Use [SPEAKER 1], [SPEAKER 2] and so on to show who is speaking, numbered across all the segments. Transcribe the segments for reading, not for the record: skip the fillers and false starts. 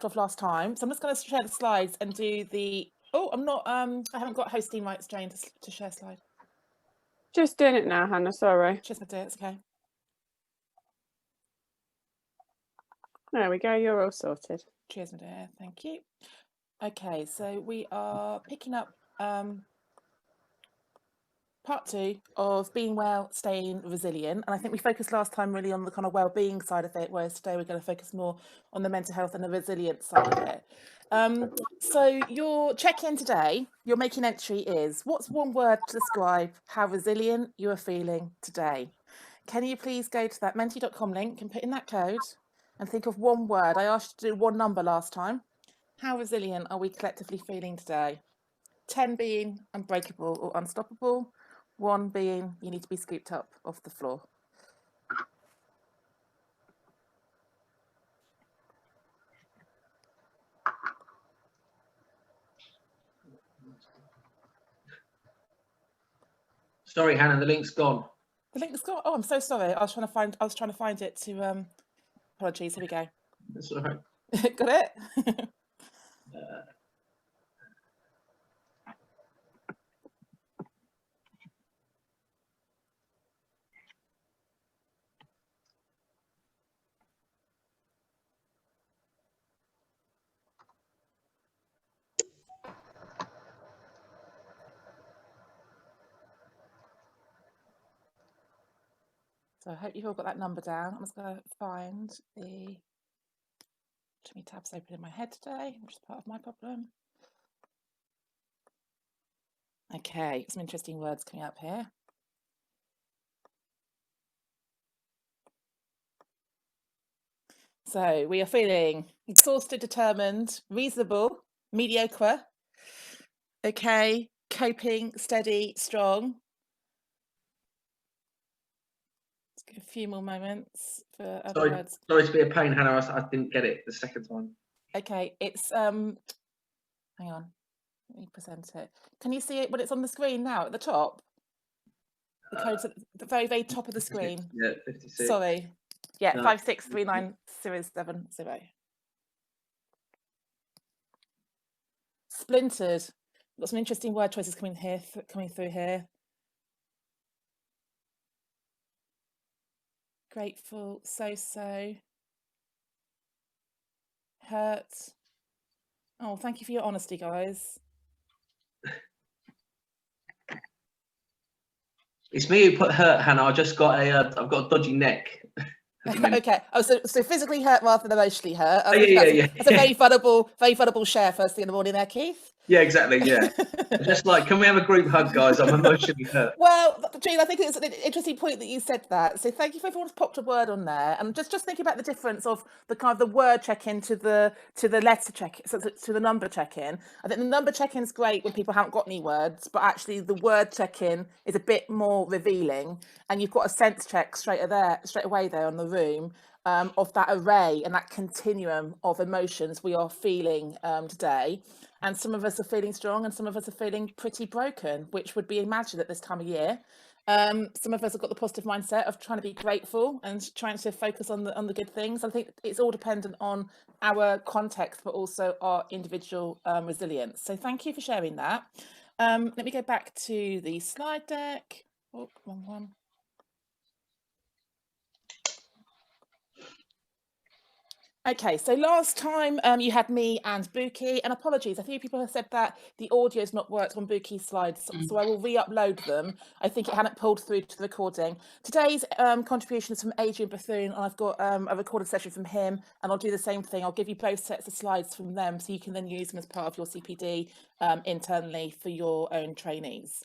[SPEAKER 1] off last time. So I'm just going to share the slides and do the, oh, I'm not, I haven't got hosting rights, Jane, to share slide.
[SPEAKER 2] Just doing it now, Hannah, sorry.
[SPEAKER 1] Cheers, my dear, it's okay.
[SPEAKER 2] There we go, you're all sorted.
[SPEAKER 1] Cheers, my dear, thank you. Okay, so we are picking up part 2 of being well, staying resilient. And I think we focused last time really on the kind of well-being side of it, whereas today we're going to focus more on the mental health and the resilience side of it. So your check-in today, your making entry is, what's one word to describe how resilient you are feeling today? Can you please go to that menti.com link and put in that code and think of one word? I asked you to do one number last time. How resilient are we collectively feeling today? 10 being unbreakable or unstoppable, 1 being you need to be scooped up off the floor.
[SPEAKER 3] Sorry, Hannah, the link's gone.
[SPEAKER 1] The link's gone. Oh, I'm so sorry. I was trying to find it to apologies. Here we go.
[SPEAKER 3] That's all right.
[SPEAKER 1] Got it? So I hope you've all got that number down. I'm just going to find the too many tabs open in my head today, which is part of my problem. Okay, some interesting words coming up here. So we are feeling exhausted, determined, reasonable, mediocre, okay, coping, steady, strong. Let's give a few more moments for other words.
[SPEAKER 3] Sorry to be a pain, Hannah. I didn't get it the second time.
[SPEAKER 1] Okay, it's hang on, let me present it. Can you see it when it's on the screen now at the top? The code's at the very, very top of the screen.
[SPEAKER 3] Yeah, 56.
[SPEAKER 1] Sorry. Yeah,
[SPEAKER 3] No.
[SPEAKER 1] 5639070. Splintered. Got some interesting word choices coming through here. Grateful, so. Hurt. Oh, thank you for your honesty, guys.
[SPEAKER 3] It's me who put hurt, Hannah. I've got a dodgy neck.
[SPEAKER 1] Okay. Oh, so physically hurt rather than emotionally hurt.
[SPEAKER 3] Yeah.
[SPEAKER 1] That's a very vulnerable share first thing in the morning there, Keith.
[SPEAKER 3] Yeah, exactly. Yeah. Just like, can we have a group hug, guys? I'm emotionally hurt.
[SPEAKER 1] Well, Jean, I think it's an interesting point that you said that. So thank you for everyone who's popped a word on there. And just thinking about the difference of the kind of the word check-in to the letter check-in, so to the number check-in. I think the number check-in is great when people haven't got any words, but actually the word check-in is a bit more revealing. And you've got a sense check straight away there on the room. Of that array and that continuum of emotions we are feeling today. And some of us are feeling strong and some of us are feeling pretty broken, which would be imagined at this time of year. Some of us have got the positive mindset of trying to be grateful and trying to focus on the good things. I think it's all dependent on our context, but also our individual resilience. So thank you for sharing that. Let me go back to the slide deck. Oh, wrong one. Okay, so last time you had me and Buki, and apologies, a few people have said that the audio's not worked on Buki's slides, so I will re-upload them. I think it hadn't pulled through to the recording. Today's contribution is from Adrian Bethune, and I've got a recorded session from him, and I'll do the same thing. I'll give you both sets of slides from them, so you can then use them as part of your CPD internally for your own trainees.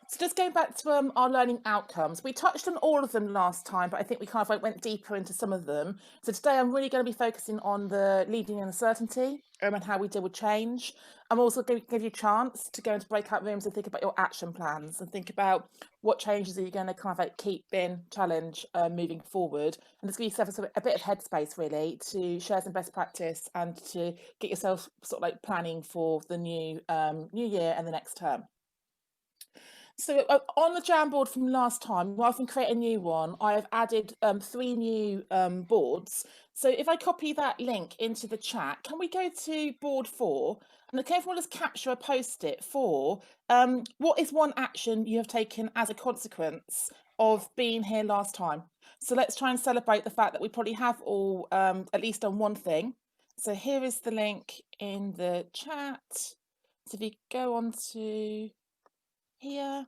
[SPEAKER 1] So just going back to our learning outcomes, we touched on all of them last time, but I think we kind of went deeper into some of them. So today I'm really going to be focusing on the leading in uncertainty and how we deal with change. I'm also going to give you a chance to go into breakout rooms and think about your action plans and think about what changes are you going to kind of keep in challenge moving forward. And just give yourself a bit of headspace really to share some best practice and to get yourself sort of planning for the new year and the next term. So on the Jamboard from last time, rather than create a new one, I have added 3 new boards. So if I copy that link into the chat, can we go to board 4? And can everyone just capture a post-it for what is one action you have taken as a consequence of being here last time? So let's try and celebrate the fact that we probably have all at least done one thing. So here is the link in the chat. So if you go on to here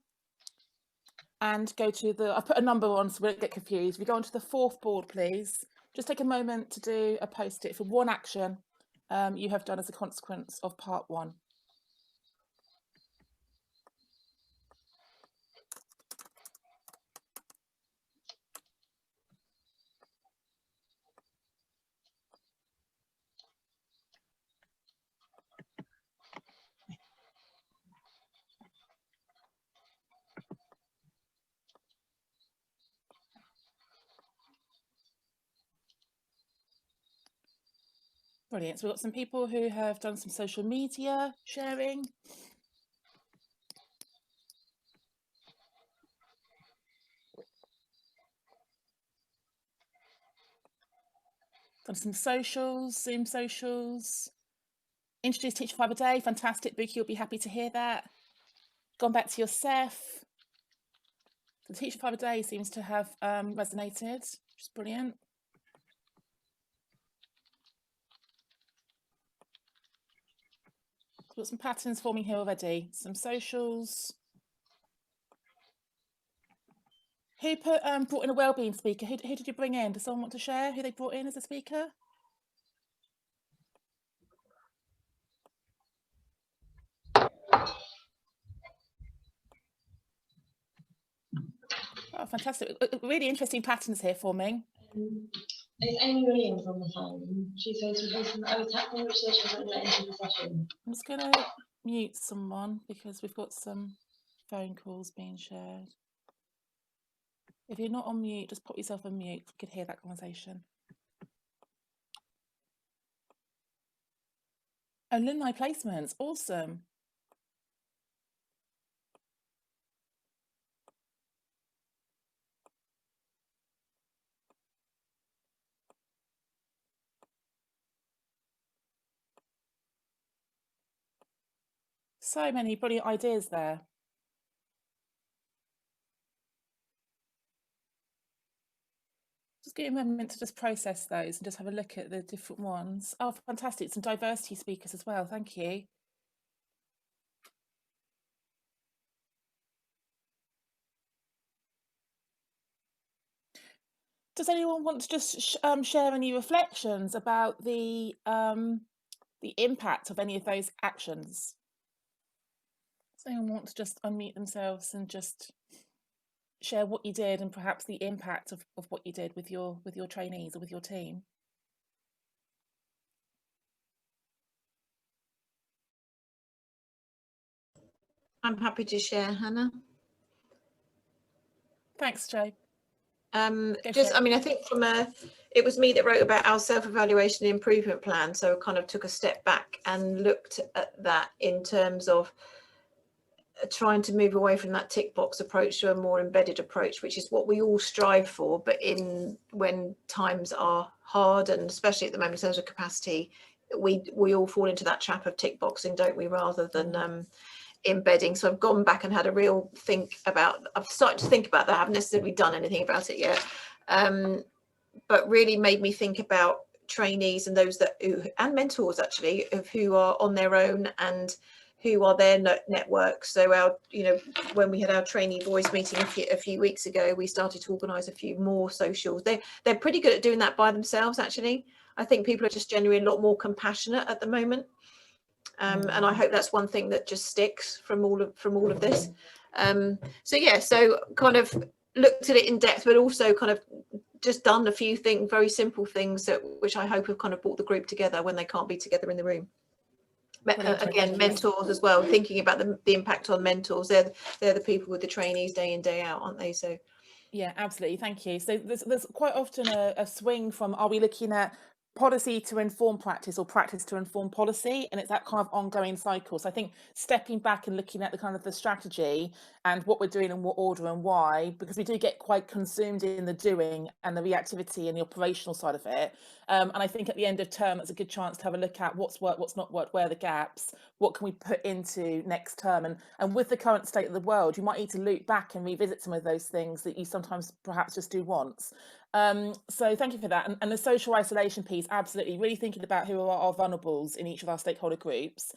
[SPEAKER 1] and go to the, I put a number on so we don't get confused. If you go onto the 4th board, please, just take a moment to do a post-it for one action you have done as a consequence of part 1. Brilliant. So we've got some people who have done some social media sharing. Done some socials, Zoom socials. Introduced Teacher 5 a Day. Fantastic. Buki will be happy to hear that. Gone back to your Ceph. The Teacher 5 a Day seems to have resonated, which is brilliant. Got some patterns forming here already. Some socials. Who brought in a wellbeing speaker? Who did you bring in? Does someone want to share who they brought in as a speaker? Oh, fantastic. Really interesting patterns here forming.
[SPEAKER 4] It's Amy Williams on the phone. She says we're hosting the OTAC, which says she's let into the session.
[SPEAKER 1] I'm just going to mute someone because we've got some phone calls being shared. If you're not on mute, just pop yourself on mute. You could hear that conversation. Alumni placements, awesome. So many brilliant ideas there. Just give you a moment to just process those and just have a look at the different ones. Oh, fantastic. Some diversity speakers as well. Thank you. Does anyone want to just share any reflections about the impact of any of those actions? Does anyone want to just unmute themselves and just share what you did and perhaps the impact of what you did with your trainees or with your team?
[SPEAKER 5] I'm happy to share, Hannah.
[SPEAKER 1] Thanks, Jo.
[SPEAKER 5] I mean, I think it was me that wrote about our self-evaluation and improvement plan. So I kind of took a step back and looked at that in terms of trying to move away from that tick box approach to a more embedded approach, which is what we all strive for. But when times are hard, and especially at the moment in terms of capacity, we all fall into that trap of tick boxing, don't we, rather than embedding. So I've gone back and had a real think about, I've started to think about that. I haven't necessarily done anything about it yet, but really made me think about trainees and those and mentors actually, of who are on their own and who are their networks. So when we had our trainee voice meeting a few weeks ago, we started to organise a few more socials. They're pretty good at doing that by themselves, actually. I think people are just genuinely a lot more compassionate at the moment. And I hope that's one thing that just sticks from all of this. So kind of looked at it in depth, but also kind of just done a few things, very simple things which I hope have kind of brought the group together when they can't be together in the room. Again, mentors as well, thinking about the impact on mentors. They're the people with the trainees day in, day out, aren't they? So
[SPEAKER 1] yeah, absolutely. Thank you. So there's quite often a swing from, are we looking at policy to inform practice or practice to inform policy, and it's that kind of ongoing cycle. So I think stepping back and looking at the kind of the strategy and what we're doing in what order and why, because we do get quite consumed in the doing and the reactivity and the operational side of it. And I think at the end of term, it's a good chance to have a look at what's worked, what's not worked, where are the gaps, what can we put into next term. And with the current state of the world, you might need to loop back and revisit some of those things that you sometimes perhaps just do once. So thank you for that. And the social isolation piece, absolutely, really thinking about who are our vulnerables in each of our stakeholder groups.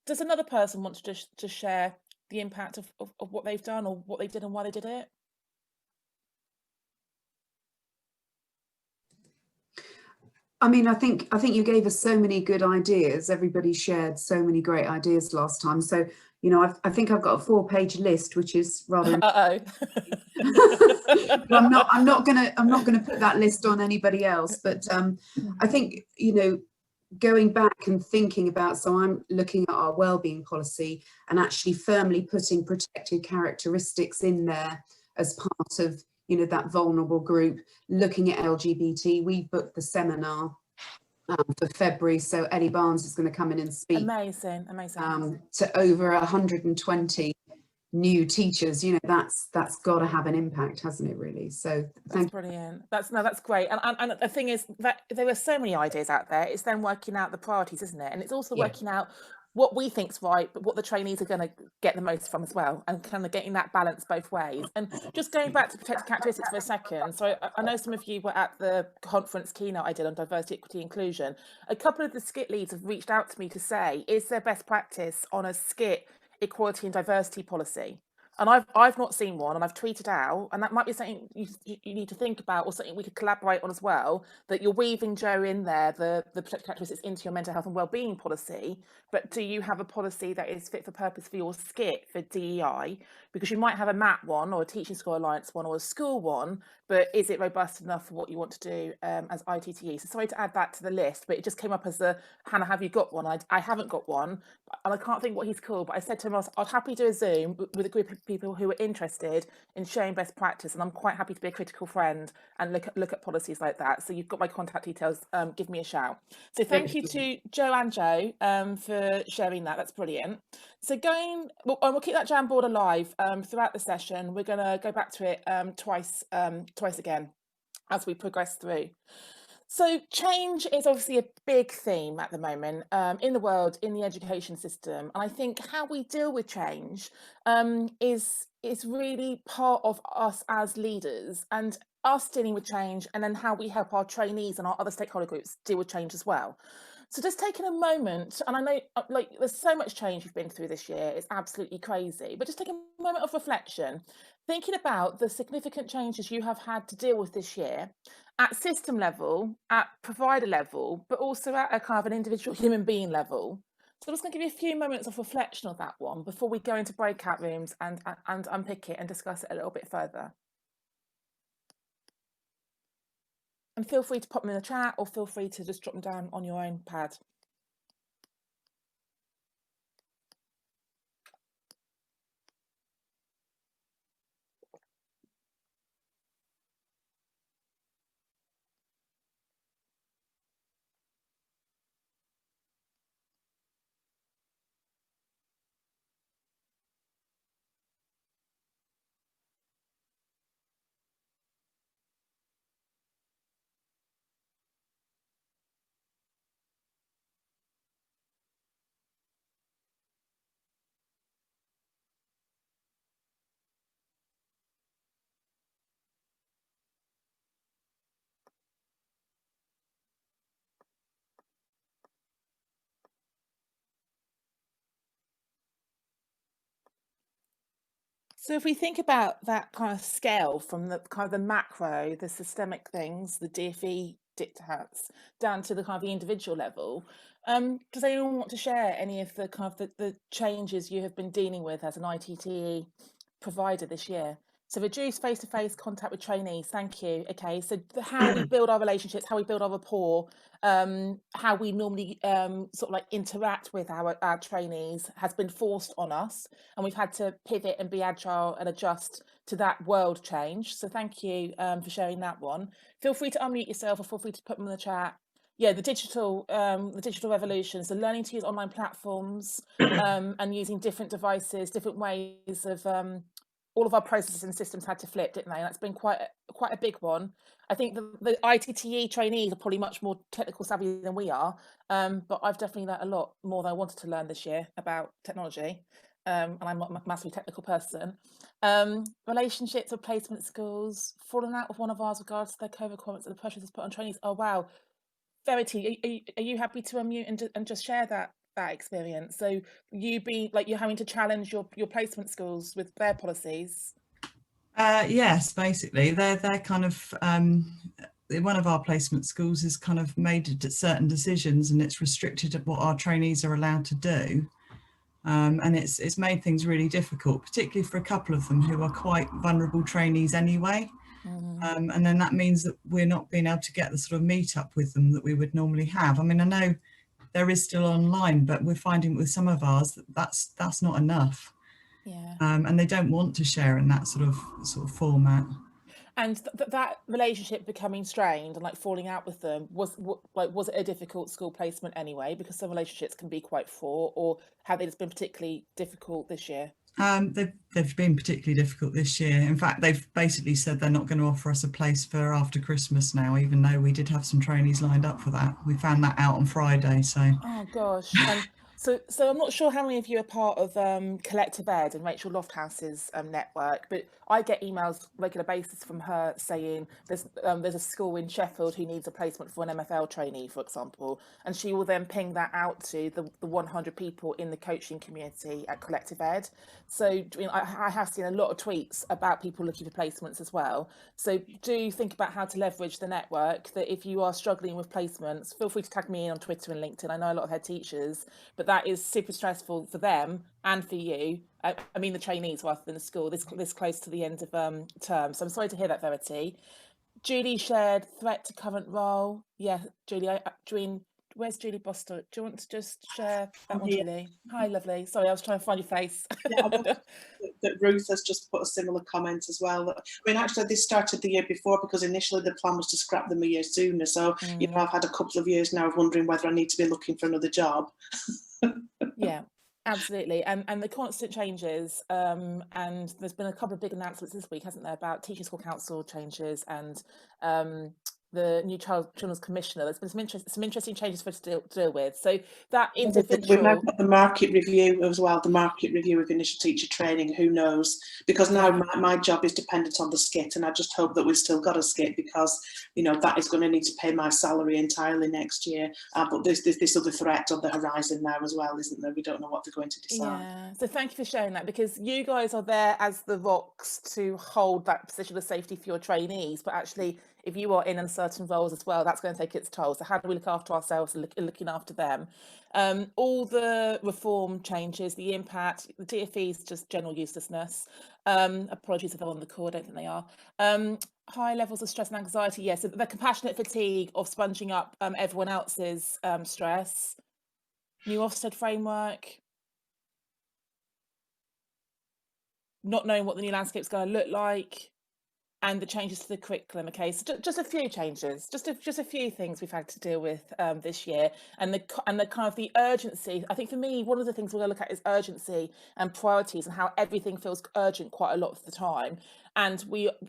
[SPEAKER 1] Does another person want to just share the impact of what they've done or what they did and why they did it?
[SPEAKER 6] I mean, I think you gave us so many good ideas. Everybody shared so many great ideas last time. So, you know, I think I've got a 4-page list, which is rather.
[SPEAKER 1] But
[SPEAKER 6] I'm not gonna put that list on anybody else. But I think, you know, going back and thinking about, so I'm looking at our wellbeing policy and actually firmly putting protected characteristics in there as part of, you know, that vulnerable group, looking at LGBT. We booked the seminar for February, so Ellie Barnes is going to come in and speak.
[SPEAKER 1] Amazing.
[SPEAKER 6] To over 120 new teachers. You know, that's got to have an impact, hasn't it, really? So
[SPEAKER 1] that's brilliant. That's great. And the thing is that there are so many ideas out there. It's then working out the priorities, isn't it? And it's also working out what we think's right, but what the trainees are going to get the most from as well, and kind of getting that balance both ways. And just going back to protected characteristics for a second. So I know some of you were at the conference keynote I did on diversity, equity, inclusion. A couple of the skit leads have reached out to me to say, is there best practice on a skit equality and diversity policy? And I've not seen one, and I've tweeted out, and that might be something you need to think about, or something we could collaborate on as well, that you're weaving, Jo, in there, the protected characteristics into your mental health and wellbeing policy, but do you have a policy that is fit for purpose for your skit for DEI? Because you might have a MAT one, or a Teaching School Alliance one, or a school one, but is it robust enough for what you want to do as ITTE? So sorry to add that to the list, but it just came up as a, Hannah, have you got one? I haven't got one, and I can't think what he's called, but I said to him, I'd happily do a Zoom with a group of people who are interested in sharing best practice, and I'm quite happy to be a critical friend and look at policies like that. So you've got my contact details, give me a shout. So thank you to Jo and Jo for sharing that. That's brilliant. So we'll keep that Jamboard alive throughout the session. We're going to go back to it twice again as we progress through. So change is obviously a big theme at the moment in the world, in the education system. And I think how we deal with change is really part of us as leaders, and us dealing with change, and then how we help our trainees and our other stakeholder groups deal with change as well. So just taking a moment, and I know like there's so much change you've been through this year, it's absolutely crazy, but just take a moment of reflection, thinking about the significant changes you have had to deal with this year at system level, at provider level, but also at a kind of an individual human being level. So I'm just going to give you a few moments of reflection of that one before we go into breakout rooms and unpick it and discuss it a little bit further. And feel free to pop them in the chat, or feel free to just drop them down on your own pad. So if we think about that kind of scale from the kind of the macro, the systemic things, the DfE diktats, down to the kind of the individual level, does anyone want to share any of the kind of the changes you have been dealing with as an ITTE provider this year? So reduce face-to-face contact with trainees. Thank you. Okay, so how we build our relationships, how we build our rapport, how we normally sort of like interact with our trainees has been forced on us, and we've had to pivot and be agile and adjust to that world change. So thank you for sharing that one. Feel free to unmute yourself, or feel free to put them in the chat. Yeah, the digital revolution, so learning to use online platforms and using different devices, different ways of all of our processes and systems had to flip, didn't they? And that's been quite a big one. I think the ITTE trainees are probably much more technical savvy than we are, but I've definitely learned a lot more than I wanted to learn this year about technology. And I'm not a massively technical person. Relationships, replacement schools, falling out with one of ours regards to their COVID requirements and the pressures it's put on trainees. Oh wow. Verity, are you happy to unmute and just share that experience? So you're having to challenge your placement schools with their policies.
[SPEAKER 7] Yes, basically they're kind of one of our placement schools has kind of made certain decisions, and it's restricted at what our trainees are allowed to do. And it's made things really difficult, particularly for a couple of them who are quite vulnerable trainees anyway. And then that means that we're not being able to get the sort of meet up with them that we would normally have. I mean, I know there is still online, but we're finding with some of ours that that's not enough.
[SPEAKER 1] Yeah.
[SPEAKER 7] And they don't want to share in that sort of format.
[SPEAKER 1] And that relationship becoming strained and like falling out with them was it a difficult school placement anyway? Because some relationships can be quite fraught, or have they just been particularly difficult this year?
[SPEAKER 7] They've been particularly difficult this year. In fact, they've basically said they're not going to offer us a place for after Christmas now, even though we did have some trainees lined up for that. We found that out on Friday. So.
[SPEAKER 1] Oh gosh. So I'm not sure how many of you are part of Collective Ed and Rachel Lofthouse's network, but I get emails regular basis from her saying there's a school in Sheffield who needs a placement for an MFL trainee, for example, and she will then ping that out to the 100 people in the coaching community at Collective Ed. So I have seen a lot of tweets about people looking for placements as well. So do think about how to leverage the network, that if you are struggling with placements, feel free to tag me in on Twitter and LinkedIn. I know a lot of head teachers, but that is super stressful for them and for you. I mean the trainees rather than the school, this close to the end of term. So I'm sorry to hear that, Verity. Julie shared threat to current role. Yeah, Julie, where's Julie Bostock? Do you want to just share that one, Julie? Hi, lovely. Sorry, I was trying to find your face.
[SPEAKER 8] Yeah, that Ruth has just put a similar comment as well. I mean, actually, this started the year before because initially the plan was to scrap them a year sooner. So, I've had a couple of years now of wondering whether I need to be looking for another job.
[SPEAKER 1] Yeah, absolutely. And the constant changes, and there's been a couple of big announcements this week, hasn't there, about Teaching School Council changes and the new Children's Commissioner. There's been some interesting changes for us to deal with. So that individual...
[SPEAKER 8] We've now got the market review as well, the market review of initial teacher training, who knows? Because now my job is dependent on the SCIT, and I just hope that we've still got a SCIT, because, that is going to need to pay my salary entirely next year. But there's this other threat on the horizon now as well, isn't there? We don't know what they're going to decide.
[SPEAKER 1] Yeah, so thank you for sharing that, because you guys are there as the rocks to hold that position of safety for your trainees, but actually if you are in uncertain roles as well, that's going to take its toll. So how do we look after ourselves and looking after them? All the reform changes, the impact, the DFE's just general uselessness. Apologies if they're on the call, I don't think they are. High levels of stress and anxiety, yes, so the compassionate fatigue of sponging up everyone else's stress. New Ofsted framework. Not knowing what the new landscape's going to look like. And the changes to the curriculum. Okay, so just a few changes, just a few things we've had to deal with this year, and the kind of the urgency. I think for me, one of the things we're going to look at is urgency and priorities, and how everything feels urgent quite a lot of the time. And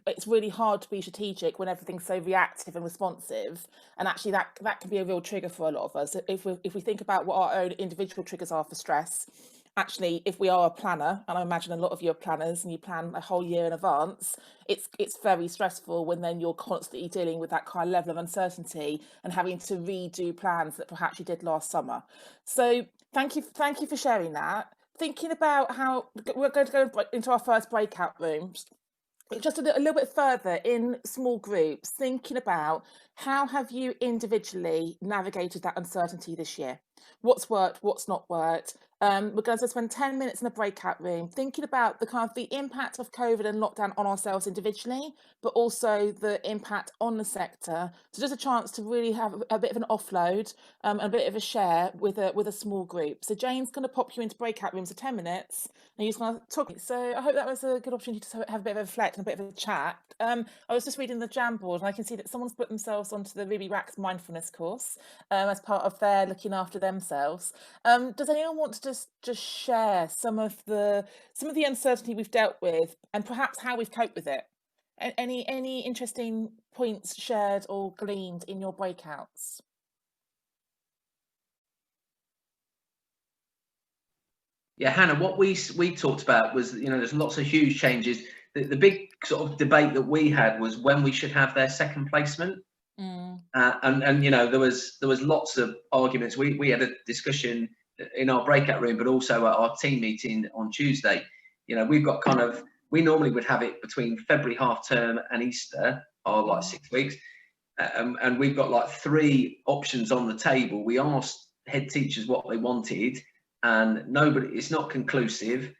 [SPEAKER 1] it's really hard to be strategic when everything's so reactive and responsive. And actually, that can be a real trigger for a lot of us. If we think about what our own individual triggers are for stress. Actually, if we are a planner, and I imagine a lot of you are planners and you plan a whole year in advance, it's very stressful when then you're constantly dealing with that kind of level of uncertainty and having to redo plans that perhaps you did last summer. So thank you for sharing that. Thinking about how we're going to go into our first breakout rooms, just a little bit further in small groups, thinking about how have you individually navigated that uncertainty this year? What's worked, what's not worked? we're going to spend 10 minutes in a breakout room thinking about the kind of the impact of COVID and lockdown on ourselves individually, but also the impact on the sector. So just a chance to really have a bit of an offload and a bit of a share with a small group. So Jane's going to pop you into breakout rooms for 10 minutes and you're just going to talk. So I hope that was a good opportunity to have a bit of a reflect and a bit of a chat. I was just reading the Jamboard and I can see that someone's put themselves onto the Ruby Rax mindfulness course as part of their looking after themselves. Does anyone want to just share some of the uncertainty we've dealt with and perhaps how we've coped with it? Any interesting points shared or gleaned in your breakouts?
[SPEAKER 3] Yeah, Hannah, what we talked about was, there's lots of huge changes. The big sort of debate that we had was when we should have their second placement. And there was lots of arguments. We had a discussion in our breakout room, but also at our team meeting on Tuesday. We've got we normally would have it between February half term and Easter, or like 6 weeks. And we've got like 3 options on the table. We asked head teachers what they wanted, and it's not conclusive.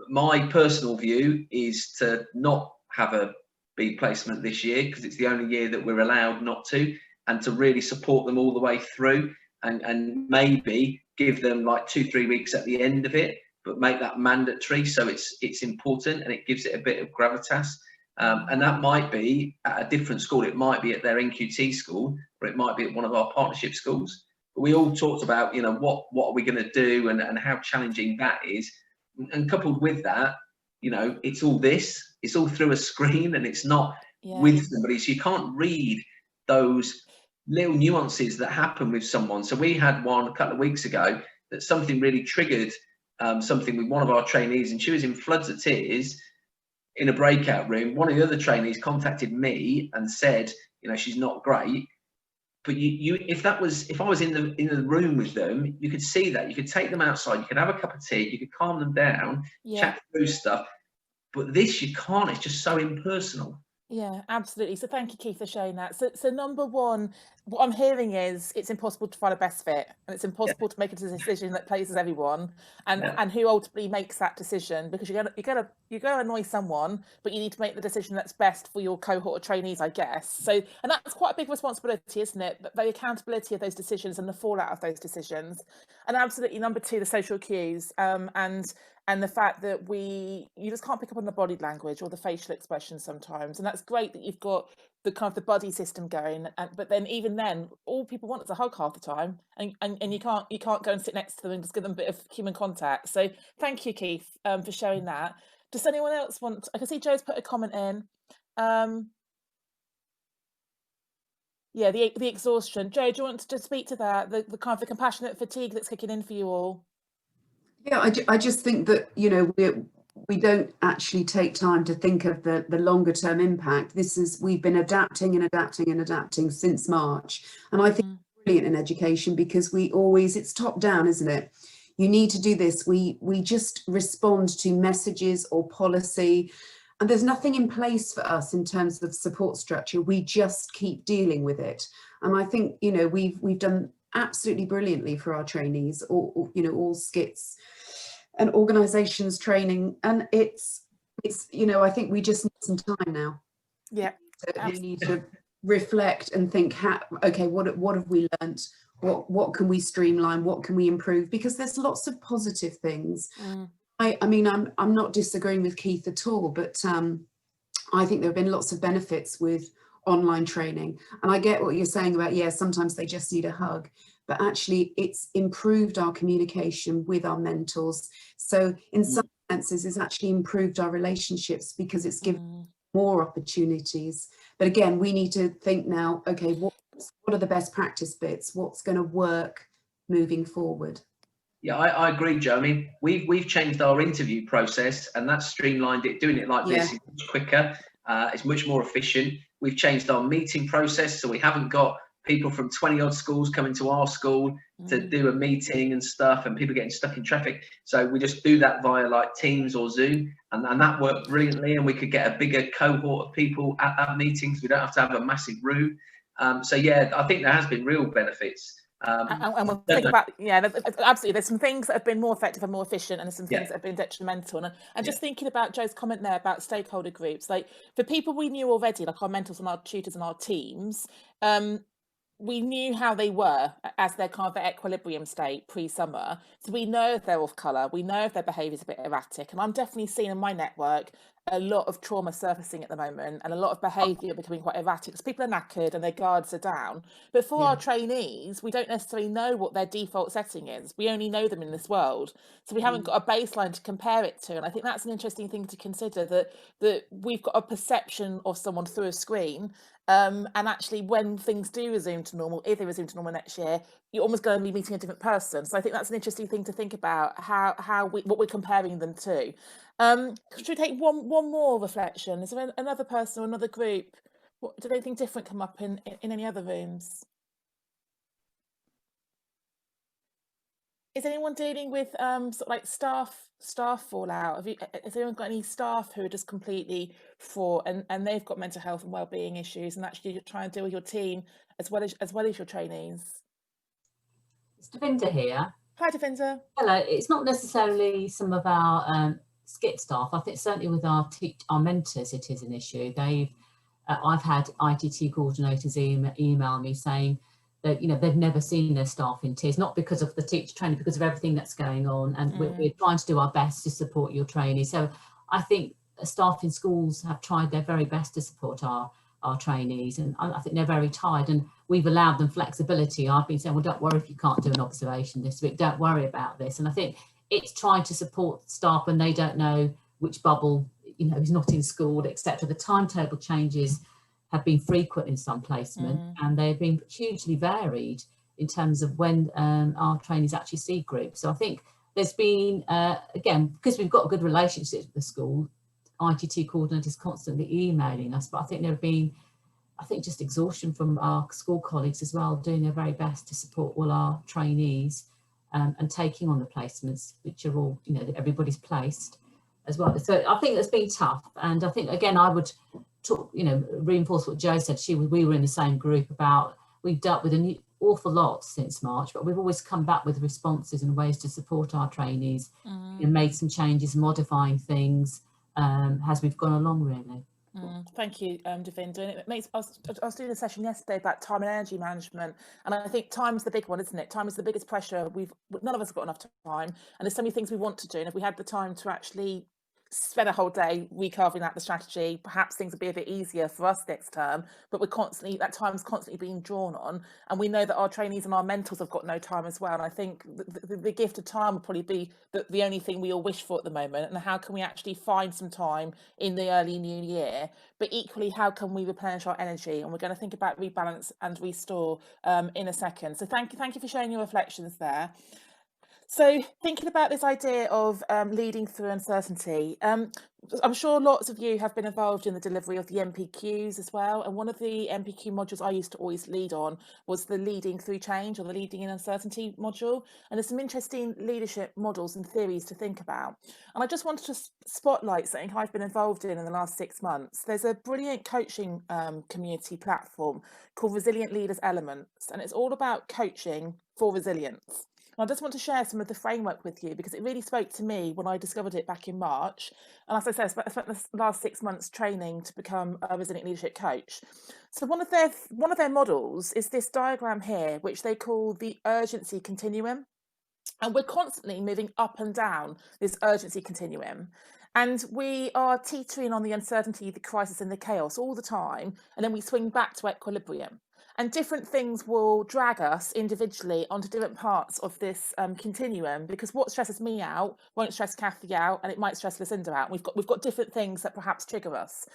[SPEAKER 3] My personal view is to not have a B placement this year, because it's the only year that we're allowed not to, and to really support them all the way through, and maybe give them like 2-3 weeks at the end of it, but make that mandatory, so it's important and it gives it a bit of gravitas. And that might be at a different school. It might be at their NQT school, or it might be at one of our partnership schools. But we all talked about, what are we going to do, and how challenging that is. And coupled with that, it's all through a screen, and it's not with somebody, so you can't read those little nuances that happen with someone. So we had one a couple of weeks ago that something really triggered something with one of our trainees, and she was in floods of tears in a breakout room. One of the other trainees contacted me and said, she's not great. But if I was in the room with them, you could see that. You could take them outside, you could have a cup of tea, you could calm them down, chat through stuff. But this you can't. It's just so impersonal.
[SPEAKER 1] Yeah, absolutely. So thank you, Keith, for sharing that. So number one, what I'm hearing is it's impossible to find a best fit, and it's impossible to make a decision that pleases everyone, and who ultimately makes that decision, because you're gonna annoy someone, but you need to make the decision that's best for your cohort of trainees, I guess. So, and that's quite a big responsibility, isn't it? The accountability of those decisions and the fallout of those decisions. And absolutely, number two, the social cues, and the fact that you just can't pick up on the body language or the facial expressions sometimes. And that's great that you've got the kind of the buddy system going, but then even then, all people want is a hug half the time, and you can't go and sit next to them and just give them a bit of human contact. So thank you, Keith, for sharing that. Does anyone else want? I can see Joe's put a comment in. Yeah, the exhaustion. Joe, do you want to speak to that? The kind of the compassionate fatigue that's kicking in for you all.
[SPEAKER 6] Yeah, I just think that, we don't actually take time to think of the longer term impact. We've been adapting since March. And I think it's brilliant in education, because it's top down, isn't it? You need to do this. We just respond to messages or policy, and there's nothing in place for us in terms of support structure. We just keep dealing with it. And I think, we've done absolutely brilliantly for our trainees, all skits and organizations training, and it's I think we just need some time now. We need to reflect and think, okay, what have we learnt, what can we streamline, what can we improve, because there's lots of positive things. I mean, I'm not disagreeing with Keith at all, but I think there have been lots of benefits with online training, and I get what you're saying about, sometimes they just need a hug, but actually it's improved our communication with our mentors. So in some senses, it's actually improved our relationships, because it's given more opportunities. But again, we need to think now, okay, what are the best practice bits? What's going to work moving forward?
[SPEAKER 3] Yeah, I agree, Joe. I mean, we've changed our interview process, and that's streamlined it. Doing it like this is much quicker. It's much more efficient. We've changed our meeting process, so we haven't got people from 20 odd schools coming to our school to do a meeting and stuff, and people getting stuck in traffic. So we just do that via like Teams or Zoom, and that worked brilliantly, and we could get a bigger cohort of people at that meetings. We don't have to have a massive room. So yeah, I think there has been real benefits.
[SPEAKER 1] And we'll think about, absolutely. There's some things that have been more effective and more efficient, and there's some things that have been detrimental. And just thinking about Joe's comment there about stakeholder groups, like for people we knew already, like our mentors and our tutors and our teams, we knew how they were as their kind of equilibrium state pre-summer. So we know if they're off colour, we know if their behaviour is a bit erratic. And I'm definitely seeing in my network a lot of trauma surfacing at the moment and a lot of behaviour becoming quite erratic because people are knackered and their guards are down. But for our trainees, we don't necessarily know what their default setting is. We only know them in this world. So we haven't got a baseline to compare it to. And I think that's an interesting thing to consider, that we've got a perception of someone through a screen. And actually, when things do resume to normal, if they resume to normal next year, you're almost going to be meeting a different person. So I think that's an interesting thing to think about, what we're comparing them to. Should we take one more reflection? Is there another person or another group? Did anything different come up in any other rooms? Is anyone dealing with sort of like staff fallout? Has anyone got any staff who are just completely fraught and they've got mental health and wellbeing issues, and actually you're trying to deal with your team as well as your trainees?
[SPEAKER 9] It's Devinda here.
[SPEAKER 1] Hi, Devinda.
[SPEAKER 9] Hello. It's not necessarily some of our skit staff. I think certainly with our mentors, it is an issue. I've had ITT coordinators email me saying that they've never seen their staff in tears, not because of the teacher training, because of everything that's going on, and we're trying to do our best to support your trainees. So I think staff in schools have tried their very best to support our trainees, and I think they're very tired, and we've allowed them flexibility. I've been saying, well, don't worry if you can't do an observation this week, don't worry about this. And I think it's trying to support staff when they don't know which bubble is not in school, etc. The timetable changes have been frequent in some placement, and they've been hugely varied in terms of when our trainees actually see groups. So I think there's been, again, because we've got a good relationship with the school, ITT coordinators constantly emailing us, but I think there have been, just exhaustion from our school colleagues as well, doing their very best to support all our trainees and taking on the placements, which are all, everybody's placed as well. So I think it's been tough. And I think, again, I would reinforce what Jo said. We were in the same group we've dealt with an awful lot since March, but we've always come back with responses and ways to support our trainees and made some changes, modifying things as we've gone along, really.
[SPEAKER 1] Thank you, Devinda. And it makes, I was doing a session yesterday about time and energy management, and I think time's the big one, isn't it? Time is the biggest pressure. None of us have got enough time, and there's so many things we want to do, and if we had the time to actually spend a whole day recarving out the strategy, perhaps things would be a bit easier for us next term, but that time's constantly being drawn on, and we know that our trainees and our mentors have got no time as well. And I think the gift of time would probably be the only thing we all wish for at the moment. And how can we actually find some time in the early new year, but equally how can we replenish our energy? And we're going to think about rebalance and restore in a second. So thank you for sharing your reflections there. So thinking about this idea of leading through uncertainty, I'm sure lots of you have been involved in the delivery of the MPQs as well. And one of the MPQ modules I used to always lead on was the leading through change, or the leading in uncertainty module. And there's some interesting leadership models and theories to think about. And I just wanted to spotlight something I've been involved in the last 6 months. There's a brilliant coaching community platform called Resilient Leaders Elements, and it's all about coaching for resilience. I just want to share some of the framework with you because it really spoke to me when I discovered it back in March. And as I said, I spent the last 6 months training to become a resilient leadership coach. So one of their models is this diagram here, which they call the urgency continuum. And we're constantly moving up and down this urgency continuum. And we are teetering on the uncertainty, the crisis and the chaos all the time. And then we swing back to equilibrium. And different things will drag us individually onto different parts of this continuum, because what stresses me out won't stress Kathy out, and it might stress Lucinda out. We've got different things that perhaps trigger us.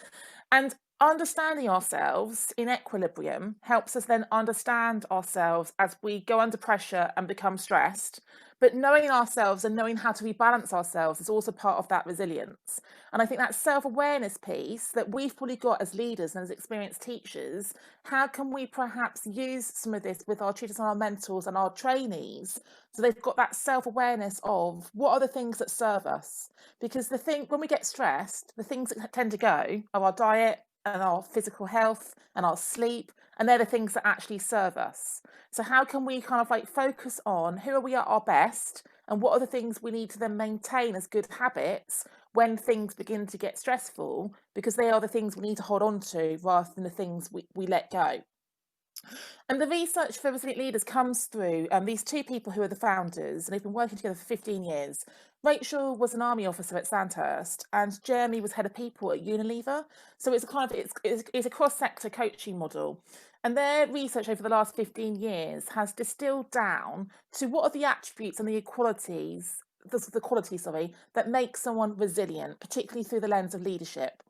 [SPEAKER 1] And understanding ourselves in equilibrium helps us then understand ourselves as we go under pressure and become stressed. But knowing ourselves and knowing how to rebalance ourselves is also part of that resilience. And I think that self-awareness piece that we've probably got as leaders and as experienced teachers, how can we perhaps use some of this with our tutors and our mentors and our trainees, so they've got that self-awareness of what are the things that serve us? Because when we get stressed, the things that tend to go are our diet and our physical health and our sleep and they're the things that actually serve us. So how can we kind of like focus on who are we at our best, and what are the things we need to then maintain as good habits when things begin to get stressful, because they are the things we need to hold on to rather than the things we let go. And the research for Resilient Leaders comes through these two people who are the founders, and they've been working together for 15 years. Rachel was an army officer at Sandhurst, and Jeremy was head of people at Unilever. So it's a kind of it's a cross-sector coaching model. And their research over the last 15 years has distilled down to what are the attributes and the qualities that make someone resilient, particularly through the lens of leadership.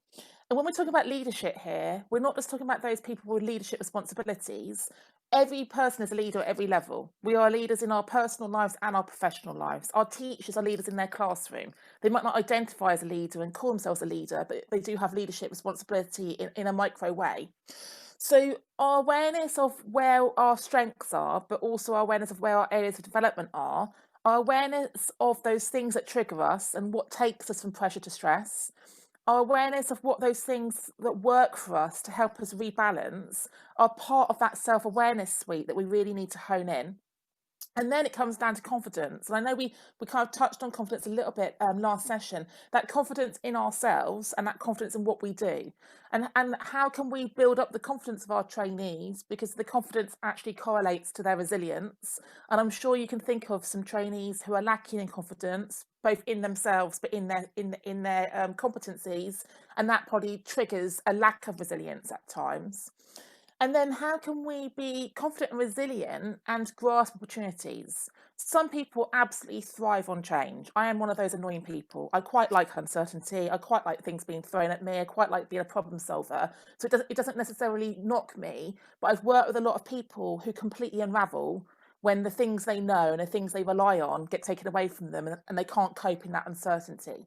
[SPEAKER 1] And when we're talking about leadership here, we're not just talking about those people with leadership responsibilities. Every person is a leader at every level. We are leaders in our personal lives and our professional lives. Our teachers are leaders in their classroom. They might not identify as a leader and call themselves a leader, but they do have leadership responsibility in a micro way. So our awareness of where our strengths are, but also our awareness of where our areas of development are, our awareness of those things that trigger us and what takes us from pressure to stress, our awareness of what those things that work for us to help us rebalance are part of that self-awareness suite that we really need to hone in. And then it comes down to confidence. And I know we kind of touched on confidence a little bit last session, that confidence in ourselves and that confidence in what we do. And how can we build up the confidence of our trainees, because the confidence actually correlates to their resilience. And I'm sure you can think of some trainees who are lacking in confidence, both in themselves, but in their competencies. And that probably triggers a lack of resilience at times. And then how can we be confident and resilient and grasp opportunities? Some people absolutely thrive on change. I am one of those annoying people. I quite like uncertainty. I quite like things being thrown at me. I quite like being a problem solver. So it doesn't necessarily knock me, but I've worked with a lot of people who completely unravel when the things they know and the things they rely on get taken away from them, and they can't cope in that uncertainty.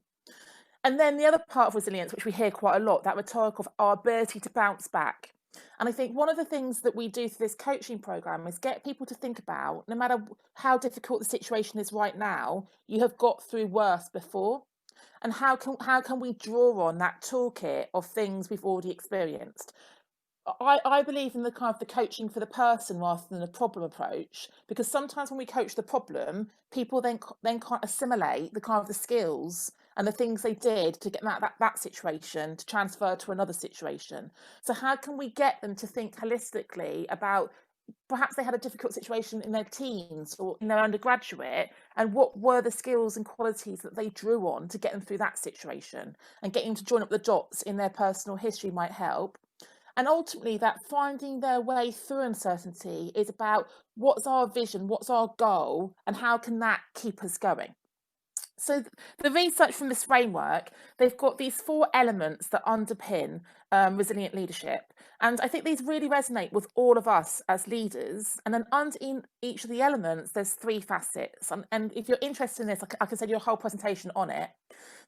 [SPEAKER 1] And then the other part of resilience, which we hear quite a lot, that rhetoric of our ability to bounce back. And I think one of the things that we do through this coaching program is get people to think about, no matter how difficult the situation is right now, you have got through worse before. And how can we draw on that toolkit of things we've already experienced? I believe in the kind of the coaching for the person rather than the problem approach, because sometimes when we coach the problem, people then can't assimilate the kind of the skills and the things they did to get that situation to transfer to another situation. So how can we get them to think holistically about, perhaps they had a difficult situation in their teens or in their undergraduate, and what were the skills and qualities that they drew on to get them through that situation, and getting them to join up the dots in their personal history might help. And ultimately, that finding their way through uncertainty is about what's our vision, what's our goal, and how can that keep us going. So the research from this framework, they've got these 4 elements that underpin resilient leadership. And I think these really resonate with all of us as leaders. And then under each of the elements, there's 3 facets. And if you're interested in this, I can send you a whole presentation on it.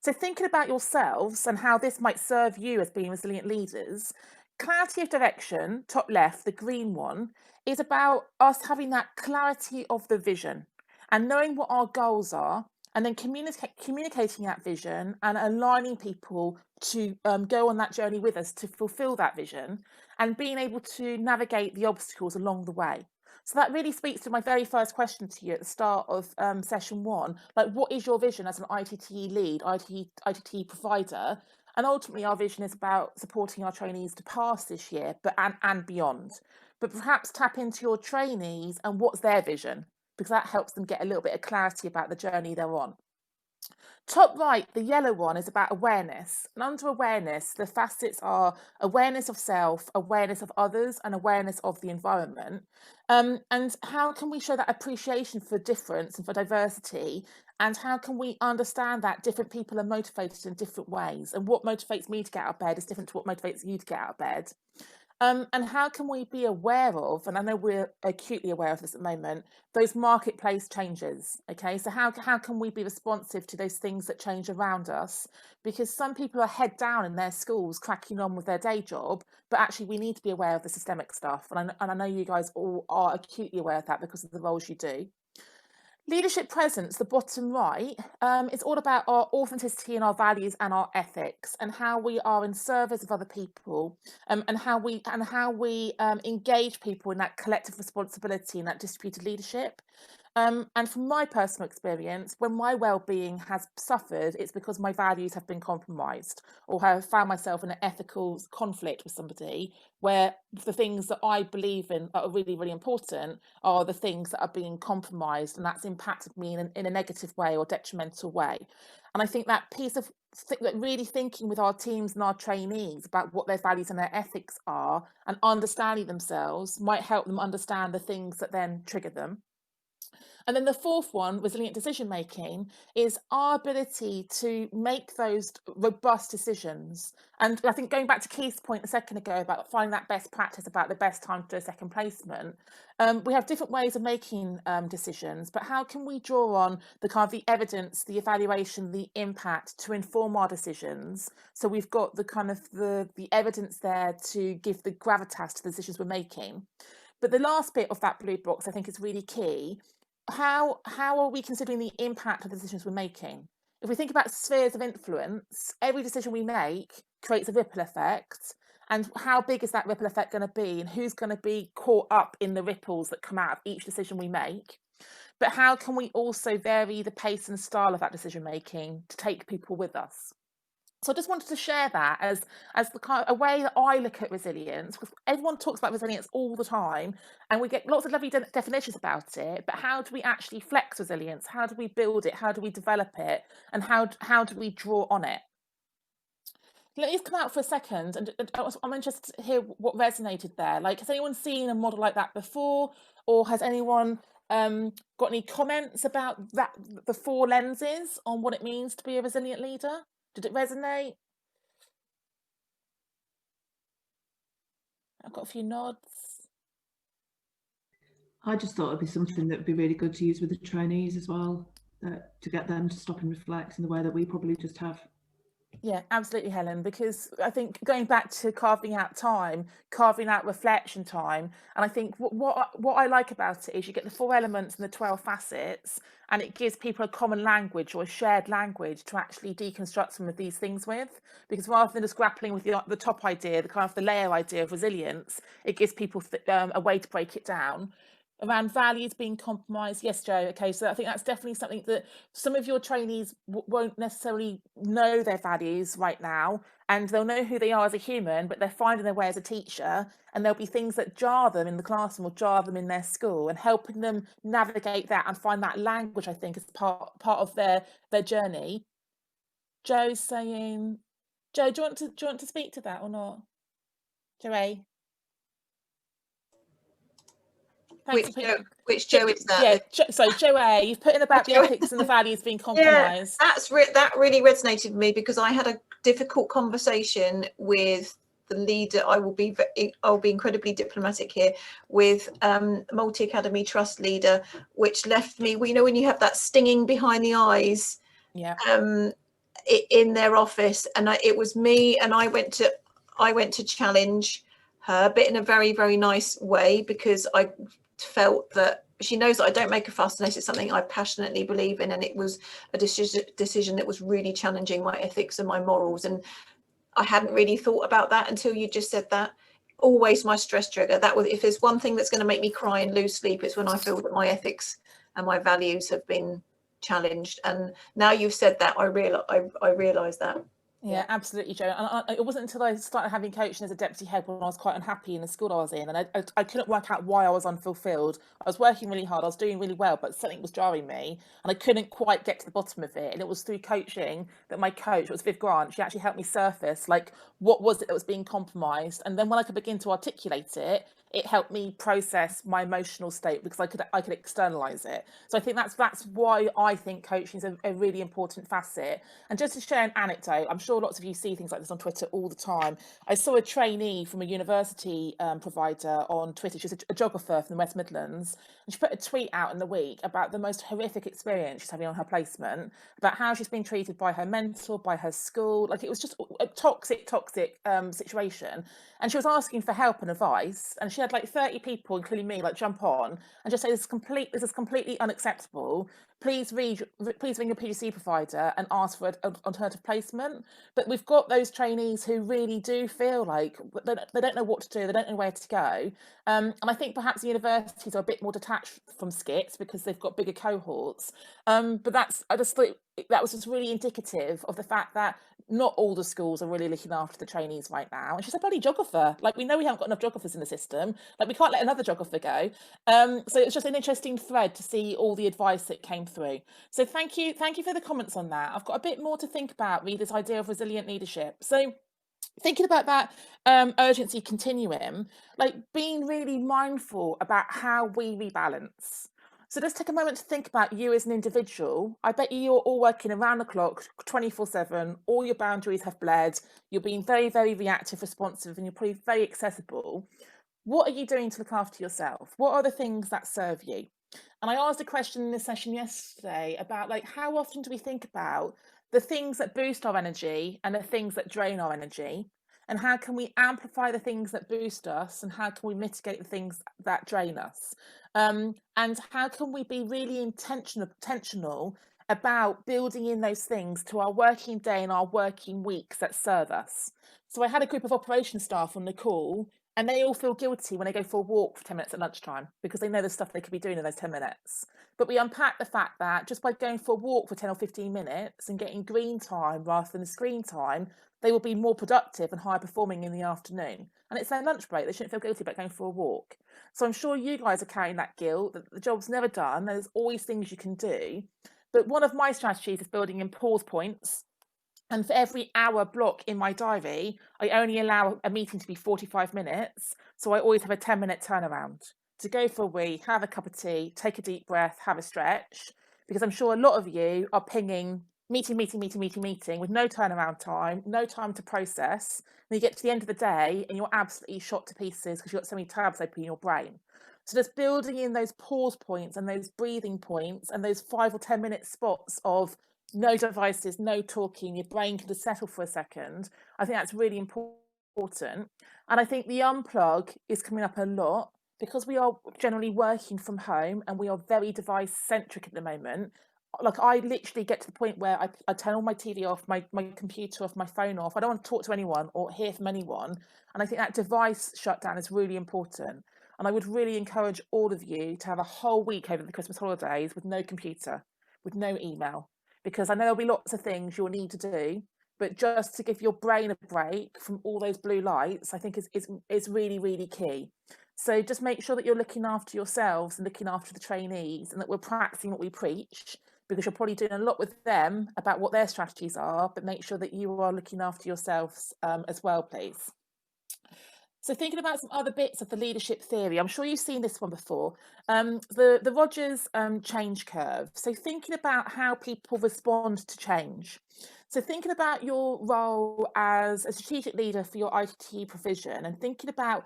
[SPEAKER 1] So thinking about yourselves and how this might serve you as being resilient leaders, clarity of direction, top left, the green one, is about us having that clarity of the vision and knowing what our goals are, and then communicating that vision and aligning people to go on that journey with us to fulfill that vision, and being able to navigate the obstacles along the way. So that really speaks to my very first question to you at the start of session 1, like, what is your vision as an ITTE lead, ITTE provider? And ultimately, our vision is about supporting our trainees to pass this year, and beyond. But perhaps tap into your trainees and what's their vision, because that helps them get a little bit of clarity about the journey they're on. Top right, the yellow one, is about awareness. And under awareness, the facets are awareness of self, awareness of others, and awareness of the environment. And how can we show that appreciation for difference and for diversity? And how can we understand that different people are motivated in different ways? And what motivates me to get out of bed is different to what motivates you to get out of bed. And how can we be aware of, and I know we're acutely aware of this at the moment, those marketplace changes, okay? So how can we be responsive to those things that change around us? Because some people are head down in their schools, cracking on with their day job, but actually we need to be aware of the systemic stuff. And I know you guys all are acutely aware of that because of the roles you do. Leadership presence, the bottom right, it's all about our authenticity and our values and our ethics, and how we are in service of other people, and how we engage people in that collective responsibility and that distributed leadership. And from my personal experience, when my well-being has suffered, it's because my values have been compromised, or I have found myself in an ethical conflict with somebody where the things that I believe in that are really, really important are the things that are being compromised, and that's impacted me in a negative way or detrimental way. And I think that piece of that really thinking with our teams and our trainees about what their values and their ethics are and understanding themselves might help them understand the things that then trigger them. And then the fourth one, resilient decision making, is our ability to make those robust decisions. And I think going back to Keith's point a second ago about finding that best practice about the best time to do a second placement, we have different ways of making decisions, but how can we draw on the kind of the evidence, the evaluation, the impact to inform our decisions? So we've got the kind of the evidence there to give the gravitas to the decisions we're making. But the last bit of that blue box, I think, is really key. How are we considering the impact of the decisions we're making? If we think about spheres of influence, every decision we make creates a ripple effect. And how big is that ripple effect going to be? And who's going to be caught up in the ripples that come out of each decision we make? But how can we also vary the pace and style of that decision making to take people with us? So I just wanted to share that as the kind of a way that I look at resilience, because everyone talks about resilience all the time and we get lots of lovely definitions about it, but how do we actually flex resilience? How do we build it? How do we develop it? And how do we draw on it? Let me just come out for a second, and I'm interested to hear what resonated there. Like, has anyone seen a model like that before, or has anyone got any comments about that, the four lenses on what it means to be a resilient leader? Did it resonate? I've got a few nods.
[SPEAKER 10] I just thought it'd be something that would be really good to use with the trainees as well, to get them to stop and reflect in the way that we probably just have.
[SPEAKER 1] Yeah, absolutely, Helen, because I think going back to carving out time, carving out reflection time, and I think what I like about it is you get the 4 elements and the 12 facets, and it gives people a common language or a shared language to actually deconstruct some of these things with, because rather than just grappling with the top idea, the kind of the layer idea of resilience, it gives people a way to break it down. Around values being compromised, yes, Joe. Okay, so I think that's definitely something that some of your trainees won't necessarily know their values right now, and they'll know who they are as a human, but they're finding their way as a teacher, and there'll be things that jar them in the classroom or jar them in their school, and helping them navigate that and find that language, I think, is part of their journey. Joe's saying, Joe, do you want to speak to that or not? Joe?
[SPEAKER 5] Which Joe is that?
[SPEAKER 1] Yeah, so Joe, you've put in about the ethics and the values being compromised.
[SPEAKER 5] Yeah, that really resonated with me, because I had a difficult conversation with the leader. I'll be incredibly diplomatic here, with multi-academy trust leader, which left me, you know, when you have that stinging behind the eyes,
[SPEAKER 1] yeah,
[SPEAKER 5] in their office, and it was me, and I went to challenge her, but in a very, very nice way, because I felt that she knows that I don't make a fuss unless it's something I passionately believe in, and it was a decision that was really challenging my ethics and my morals, and I hadn't really thought about that until you just said that. Always my stress trigger. That was, if there's one thing that's going to make me cry and lose sleep, it's when I feel that my ethics and my values have been challenged. And now you've said that, I realize that.
[SPEAKER 1] Yeah, absolutely, Joe. And it wasn't until I started having coaching as a deputy head when I was quite unhappy in the school I was in, and I couldn't work out why I was unfulfilled. I was working really hard, I was doing really well, but something was jarring me, and I couldn't quite get to the bottom of it. And it was through coaching that my coach, it was Viv Grant, she actually helped me surface, like, what was it that was being compromised? And then when I could begin to articulate it, it helped me process my emotional state, because I could externalize it. So I think that's why I think coaching is a really important facet. And just to share an anecdote, I'm sure lots of you see things like this on Twitter all the time. I saw a trainee from a university provider on Twitter. She's a geographer from the West Midlands, and she put a tweet out in the week about the most horrific experience she's having on her placement, about how she's been treated by her mentor, by her school. Like, it was just a toxic situation. And she was asking for help and advice, and she literally had like 30 people, including me, like jump on and just say this is completely unacceptable. Please ring your PGC provider and ask for an alternative placement. But we've got those trainees who really do feel like they don't know what to do, they don't know where to go. And I think perhaps universities are a bit more detached from skits because they've got bigger cohorts. But I just thought that was just really indicative of the fact that not all the schools are really looking after the trainees right now. And she's a bloody geographer. Like, we know we haven't got enough geographers in the system. Like, we can't let another geographer go. So it's just an interesting thread to see all the advice that came through. So thank you for the comments on that. I've got a bit more to think about with this idea of resilient leadership. So thinking about that urgency continuum, like being really mindful about how we rebalance. So just take a moment to think about you as an individual. I bet you're all working around the clock, 24/7, all your boundaries have bled, you're being very, very reactive, responsive, and you're probably very accessible. What are you doing to look after yourself? What are the things that serve you? And I asked a question in this session yesterday about like, how often do we think about the things that boost our energy and the things that drain our energy? And how can we amplify the things that boost us, and how can we mitigate the things that drain us? And how can we be really intentional about building in those things to our working day and our working weeks that serve us? So I had a group of operations staff on the call, and they all feel guilty when they go for a walk for 10 minutes at lunchtime because they know the stuff they could be doing in those 10 minutes. But we unpack the fact that just by going for a walk for 10 or 15 minutes and getting green time rather than screen time, they will be more productive and higher performing in the afternoon. And it's their lunch break. They shouldn't feel guilty about going for a walk. So I'm sure you guys are carrying that guilt, that the job's never done. There's always things you can do. But one of my strategies is building in pause points. And for every hour block in my diary, I only allow a meeting to be 45 minutes. So I always have a 10-minute turnaround to go for a wee, have a cup of tea, take a deep breath, have a stretch. Because I'm sure a lot of you are pinging meeting with no turnaround time, no time to process. And you get to the end of the day and you're absolutely shot to pieces because you've got so many tabs open in your brain. So just building in those pause points and those breathing points and those 5 or 10-minute spots of no devices, no talking, your brain can just settle for a second. I think that's really important. And I think the unplug is coming up a lot because we are generally working from home and we are very device centric at the moment. Like, I literally get to the point where I turn all my TV off, my computer off, my phone off. I don't want to talk to anyone or hear from anyone. And I think that device shutdown is really important. And I would really encourage all of you to have a whole week over the Christmas holidays with no computer, with no email, because I know there'll be lots of things you'll need to do, but just to give your brain a break from all those blue lights, I think is really, really key. So just make sure that you're looking after yourselves and looking after the trainees, and that we're practicing what we preach, because you're probably doing a lot with them about what their strategies are, but make sure that you are looking after yourselves as well, please. So thinking about some other bits of the leadership theory, I'm sure you've seen this one before, the Rogers change curve. So thinking about how people respond to change. So thinking about your role as a strategic leader for your ICT provision and thinking about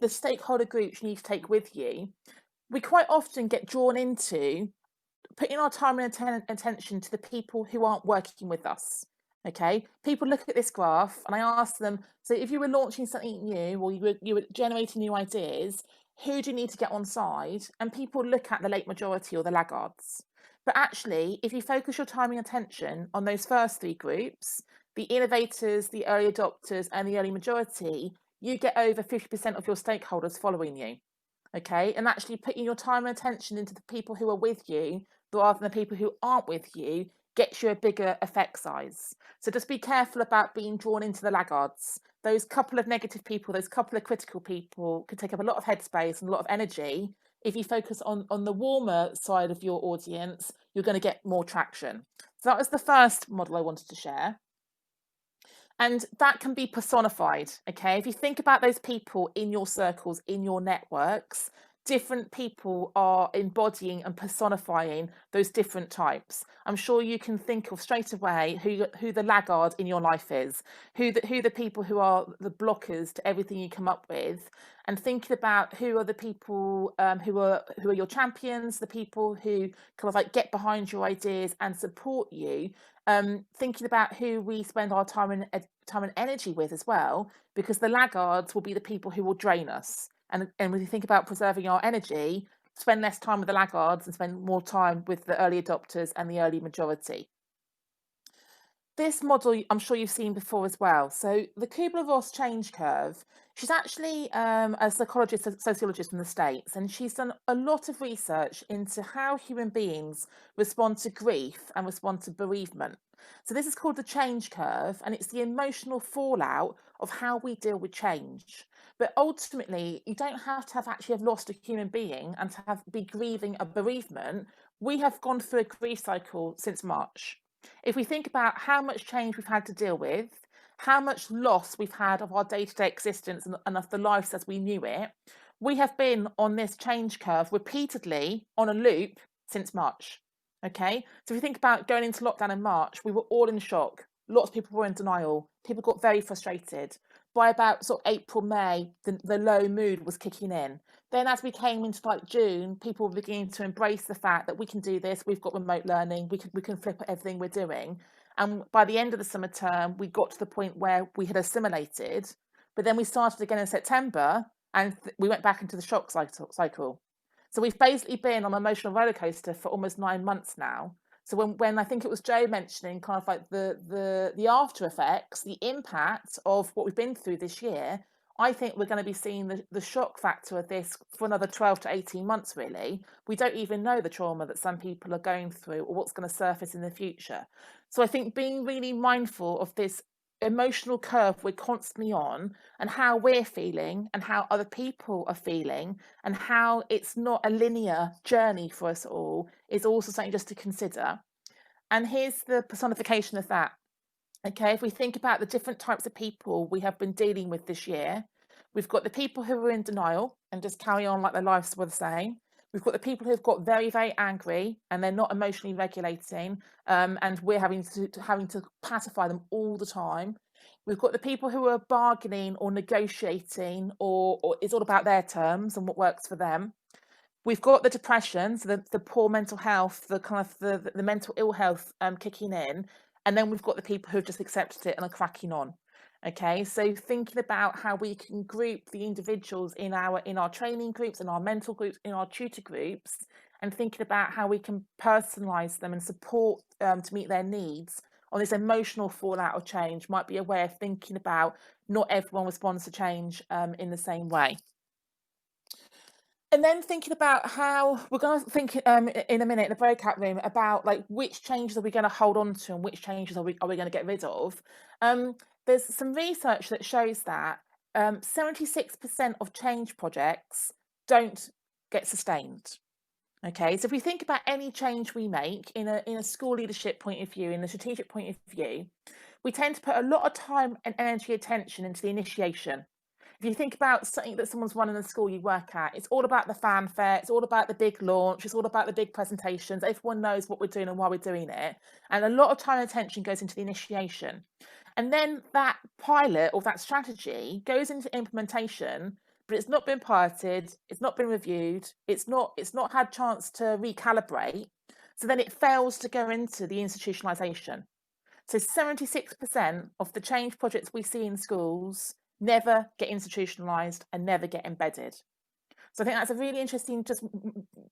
[SPEAKER 1] the stakeholder groups you need to take with you, we quite often get drawn into putting our time and attention to the people who aren't working with us. Okay, people look at this graph and I ask them, so if you were launching something new or you were generating new ideas, who do you need to get on side? And people look at the late majority or the laggards. But actually, if you focus your time and attention on those first 3 groups, the innovators, the early adopters, and the early majority, you get over 50% of your stakeholders following you. Okay, and actually putting your time and attention into the people who are with you rather than the people who aren't with you gets you a bigger effect size. So just be careful about being drawn into the laggards. Those couple of negative people, those couple of critical people can take up a lot of headspace and a lot of energy. If you focus on the warmer side of your audience, you're going to get more traction. So that was the first model I wanted to share. And that can be personified, okay? If you think about those people in your circles, in your networks, different people are embodying and personifying those different types. I'm sure you can think of straight away who the laggard in your life is, who the people who are the blockers to everything you come up with, and thinking about who are the people who are your champions, the people who kind of like get behind your ideas and support you. Thinking about who we spend our time and energy with as well, because the laggards will be the people who will drain us. and when you think about preserving our energy, spend less time with the laggards and spend more time with the early adopters and the early majority. This model, I'm sure you've seen before as well. So the Kubler-Ross change curve, she's actually a psychologist, a sociologist from the States, and she's done a lot of research into how human beings respond to grief and respond to bereavement. So this is called the change curve, and it's the emotional fallout of how we deal with change. But ultimately, you don't have to have lost a human being and to be grieving a bereavement. We have gone through a grief cycle since March. If we think about how much change we've had to deal with, how much loss we've had of our day-to-day existence and of the lives as we knew it, we have been on this change curve repeatedly on a loop since March. Okay, so if you think about going into lockdown in March, we were all in shock. Lots of people were in denial. People got very frustrated. By about sort of April, May, the low mood was kicking in. Then as we came into like June, people were beginning to embrace the fact that we can do this. We've got remote learning. We can flip at everything we're doing. And by the end of the summer term, we got to the point where we had assimilated. But then we started again in September, and we went back into the shock cycle. So we've basically been on an emotional roller coaster for almost 9 months now. So when I think it was Joe mentioning kind of like the after effects, the impact of what we've been through this year, I think we're going to be seeing the shock factor of this for another 12 to 18 months, really. We don't even know the trauma that some people are going through or what's going to surface in the future. So I think being really mindful of this emotional curve we're constantly on and how we're feeling and how other people are feeling and how it's not a linear journey for us all is also something just to consider. And here's the personification of that. Okay, if we think about the different types of people we have been dealing with this year, we've got the people who are in denial and just carry on like their lives were the same. We've got the people who've got very, very angry and they're not emotionally regulating, and we're having to pacify them all the time. We've got the people who are bargaining or negotiating, or it's all about their terms and what works for them. We've got the depression, so the poor mental health, the kind of the mental ill health kicking in, and then we've got the people who've just accepted it and are cracking on. Okay, so thinking about how we can group the individuals in our training groups, in our mental groups, in our tutor groups, and thinking about how we can personalise them and support to meet their needs on this emotional fallout of change might be a way of thinking about not everyone responds to change in the same way. And then thinking about how we're going to think in a minute in the breakout room about like which changes are we going to hold on to and which changes are we going to get rid of. There's some research that shows that 76% of change projects don't get sustained. Okay, so if we think about any change we make in a school leadership point of view, in a strategic point of view, we tend to put a lot of time and energy, attention into the initiation. If you think about something that someone's running in the school you work at, it's all about the fanfare, it's all about the big launch, it's all about the big presentations. Everyone knows what we're doing and why we're doing it. And a lot of time and attention goes into the initiation. And then that pilot or that strategy goes into implementation, but it's not been piloted, it's not been reviewed, it's not had chance to recalibrate. So then it fails to go into the institutionalization. So 76% of the change projects we see in schools never get institutionalized and never get embedded. So I think that's a really interesting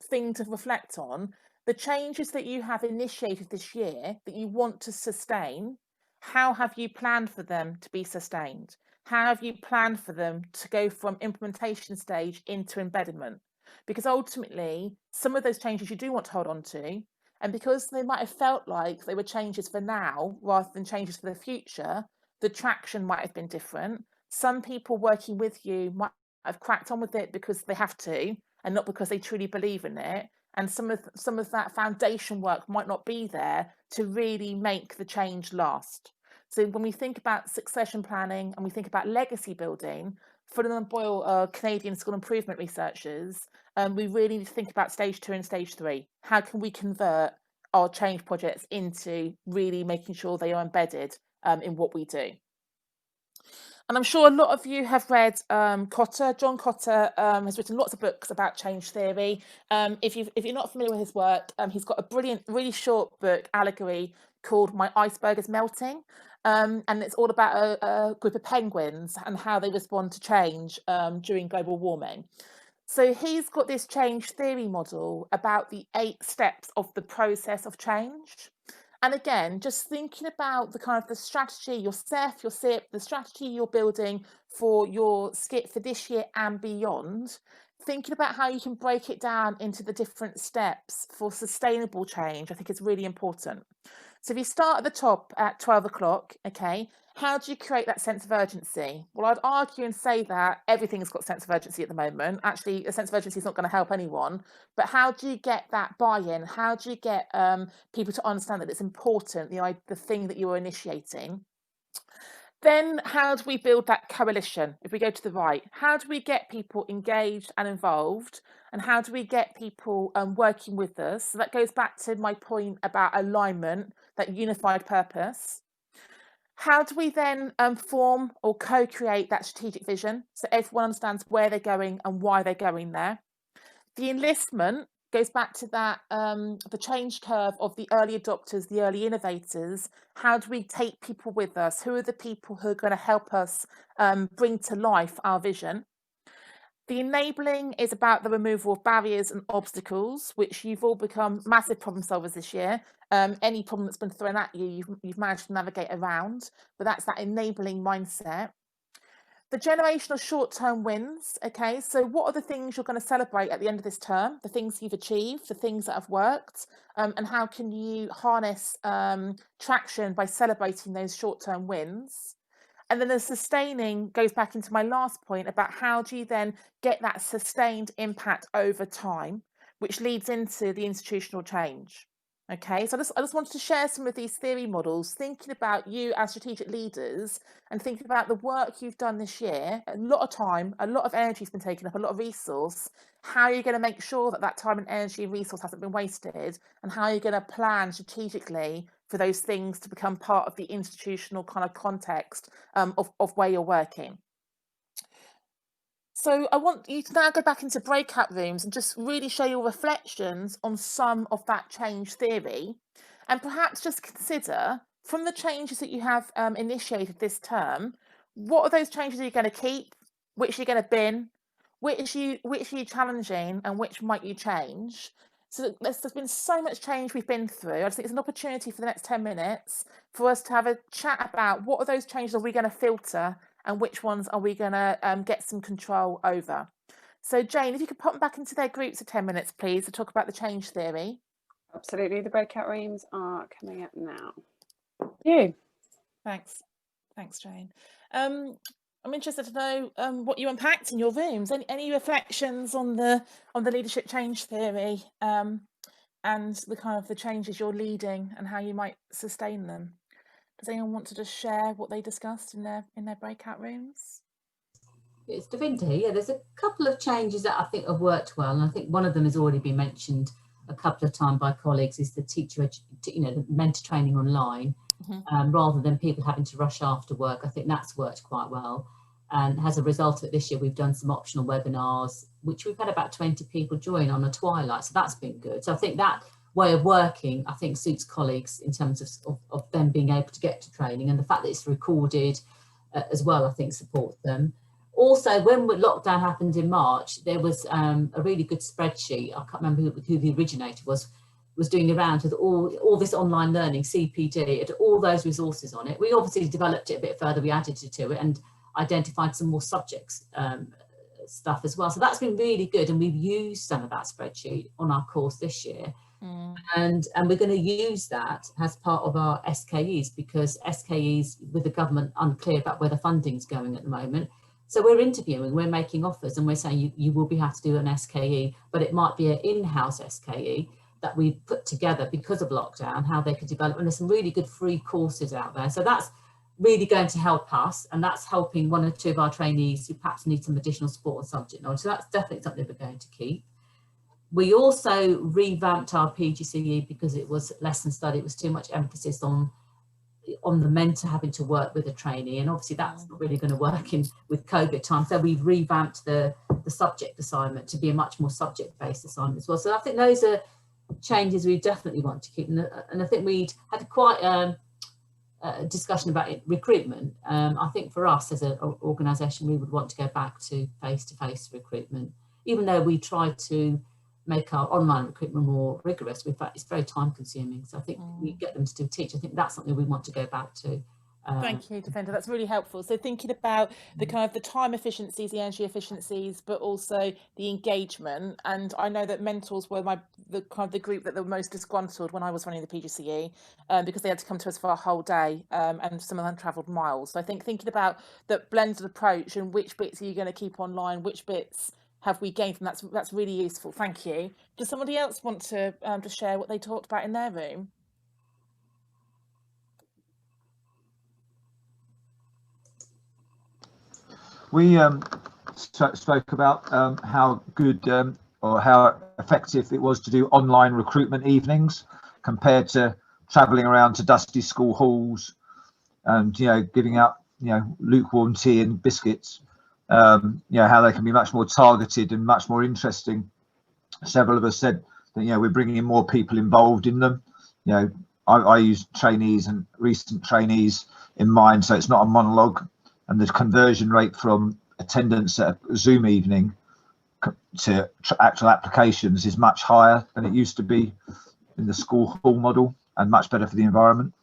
[SPEAKER 1] thing to reflect on. The changes that you have initiated this year that you want to sustain, how have you planned for them to be sustained? How have you planned for them to go from implementation stage into embedment? Because ultimately, some of those changes you do want to hold on to, and because they might have felt like they were changes for now rather than changes for the future, the traction might have been different. Some people working with you might have cracked on with it because they have to and not because they truly believe in it. And some of that foundation work might not be there to really make the change last. So when we think about succession planning and we think about legacy building, Fullan and Boyle, Canadian school improvement researchers, we really need to think about stage 2 and stage 3. How can we convert our change projects into really making sure they are embedded in what we do? And I'm sure a lot of you have read Kotter. John Kotter has written lots of books about change theory. If you're not familiar with his work, he's got a brilliant, really short book, allegory, called My Iceberg is Melting. and it's all about a group of penguins and how they respond to change during global warming. So he's got this change theory model about the 8 steps of the process of change. And again, just thinking about the kind of the strategy, your SEF, your SIP, the strategy you're building for your skit for this year and beyond, thinking about how you can break it down into the different steps for sustainable change, I think is really important. So if you start at the top at 12 o'clock, okay, how do you create that sense of urgency? Well, I'd argue and say that everything's got a sense of urgency at the moment. Actually, a sense of urgency is not going to help anyone. But how do you get that buy-in? How do you get people to understand that it's important, the thing that you're initiating? Then how do we build that coalition? If we go to the right, how do we get people engaged and involved? And how do we get people working with us? So that goes back to my point about alignment, that unified purpose. How do we then form or co-create that strategic vision so everyone understands where they're going and why they're going there? The enlistment goes back to that, the change curve of the early adopters, the early innovators. How do we take people with us? Who are the people who are going to help us bring to life our vision? The enabling is about the removal of barriers and obstacles, which you've all become massive problem solvers this year. Any problem that's been thrown at you, you've managed to navigate around, but that's that enabling mindset. The generational short-term wins, okay, so what are the things you're going to celebrate at the end of this term, the things you've achieved, the things that have worked, and how can you harness traction by celebrating those short-term wins? And then the sustaining goes back into my last point about how do you then get that sustained impact over time, which leads into the institutional change. Okay, so I just wanted to share some of these theory models, thinking about you as strategic leaders and thinking about the work you've done this year. A lot of time, a lot of energy has been taken up, a lot of resource. How are you going to make sure that that time and energy and resource hasn't been wasted? And how are you going to plan strategically for those things to become part of the institutional kind of context of where you're working? So I want you to now go back into breakout rooms and just really show your reflections on some of that change theory, and perhaps just consider from the changes that you have initiated this term, what are those changes you're going to keep, which you're going to bin, which are you challenging, and which might you change? So there's been so much change we've been through. I just think it's an opportunity for the next 10 minutes for us to have a chat about what are those changes are we going to filter and which ones are we going to get some control over. So Jane, if you could pop them back into their groups for 10 minutes, please, to talk about the change theory.
[SPEAKER 2] Absolutely. The breakout rooms are coming up now. You.
[SPEAKER 1] Thanks, Jane. I'm interested to know what you unpacked in your rooms. Any reflections on the leadership change theory and the kind of the changes you're leading and how you might sustain them? Does anyone want to just share what they discussed in their breakout rooms?
[SPEAKER 9] It's Davinda. Yeah, there's a couple of changes that I think have worked well, and I think one of them has already been mentioned a couple of times by colleagues. Is the the mentor training online, rather than people having to rush after work. I think that's worked quite well, and as a result of it, this year we've done some optional webinars, which we've had about 20 people join on a twilight. So that's been good. So I think that way of working, I think, suits colleagues in terms of them being able to get to training, and the fact that it's recorded as well, I think, supports them. Also, when lockdown happened in March, there was a really good spreadsheet. I can't remember who the originator was doing the rounds with all this online learning, CPD, had all those resources on it. We obviously developed it a bit further, we added it to it and identified some more subjects stuff as well. So that's been really good, and we've used some of that spreadsheet on our course this year. And we're going to use that as part of our SKEs, because SKEs with the government unclear about where the funding's going at the moment. So we're interviewing, we're making offers, and we're saying you will have to do an SKE, but it might be an in-house SKE that we put together because of lockdown, how they could develop. And there's some really good free courses out there. So that's really going to help us, and that's helping one or two of our trainees who perhaps need some additional support and subject knowledge. So that's definitely something we're going to keep. We also revamped our PGCE because it was lesson study. It was too much emphasis on the mentor having to work with a trainee, and obviously that's not really going to work with COVID time. So we've revamped the subject assignment to be a much more subject-based assignment as well. So I think those are changes we definitely want to keep, and I think we'd had quite discussion about recruitment. I think for us as an organisation, we would want to go back to face-to-face recruitment, even though we try to make our online recruitment more rigorous. In fact, it's very time consuming. So I think we get them to do teach. I think that's something we want to go back to.
[SPEAKER 1] Thank you, Defender. That's really helpful. So thinking about the kind of the time efficiencies, the energy efficiencies, but also the engagement. And I know that mentors were the group that were most disgruntled when I was running the PGCE, because they had to come to us for a whole day, and some of them travelled miles. So I think thinking about the blended approach and which bits are you going to keep online, which bits have we gained from that's really useful. Thank you. Does somebody else want to just share what they talked about in their room?
[SPEAKER 11] We spoke about how good or how effective it was to do online recruitment evenings compared to travelling around to dusty school halls and, giving out, lukewarm tea and biscuits. How they can be much more targeted and much more interesting. Several of us said that, we're bringing in more people involved in them. I use trainees and recent trainees in mind, so it's not a monologue. And the conversion rate from attendance at a Zoom evening to actual applications is much higher than it used to be in the school hall model, and much better for the environment.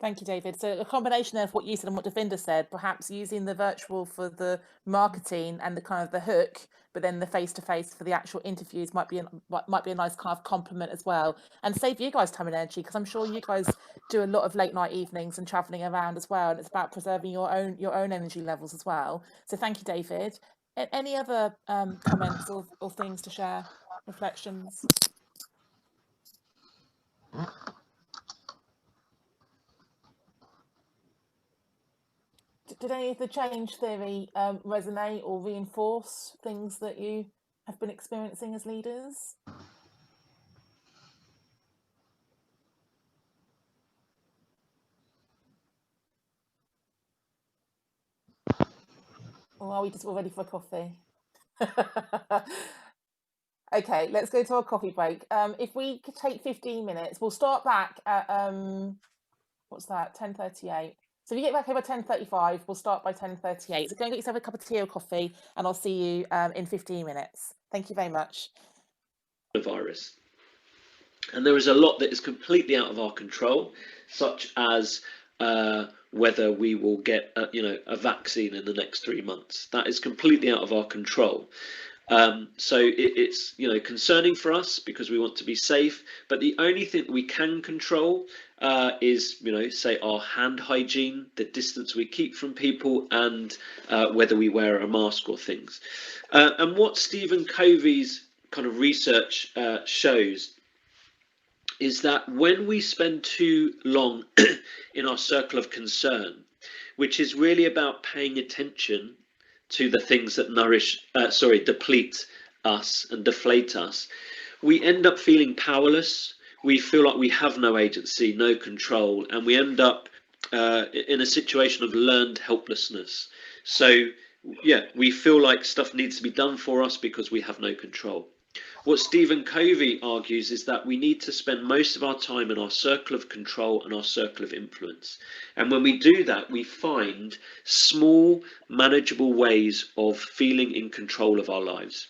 [SPEAKER 1] Thank you, David. So a combination of what you said and what Defender said, perhaps using the virtual for the marketing and the kind of the hook, but then the face-to-face for the actual interviews might be a nice kind of complement as well, and save you guys time and energy, because I'm sure you guys do a lot of late night evenings and traveling around as well, and it's about preserving your own energy levels as well. So thank you, David. Any other comments or things to share, reflections? Did any of the change theory resonate or reinforce things that you have been experiencing as leaders? Or are we just all ready for a coffee? Okay, let's go to our coffee break. If we could take 15 minutes, we'll start back at, what's that, 10:38. So if you get back here by 10:35, we'll start by 10:38. So go and get yourself a cup of tea or coffee, and I'll see you in 15 minutes. Thank you very much.
[SPEAKER 12] Virus. And there is a lot that is completely out of our control, such as whether we will get a vaccine in the next 3 months. That is completely out of our control. So it's concerning for us because we want to be safe, but the only thing we can control is say our hand hygiene, the distance we keep from people, and whether we wear a mask or things. And what Stephen Covey's kind of research shows is that when we spend too long in our circle of concern, which is really about paying attention to the things that deplete us and deflate us, we end up feeling powerless. We feel like we have no agency, no control, and we end up in a situation of learned helplessness. So yeah, we feel like stuff needs to be done for us because we have no control. What Stephen Covey argues is that we need to spend most of our time in our circle of control and our circle of influence. And when we do that, we find small, manageable ways of feeling in control of our lives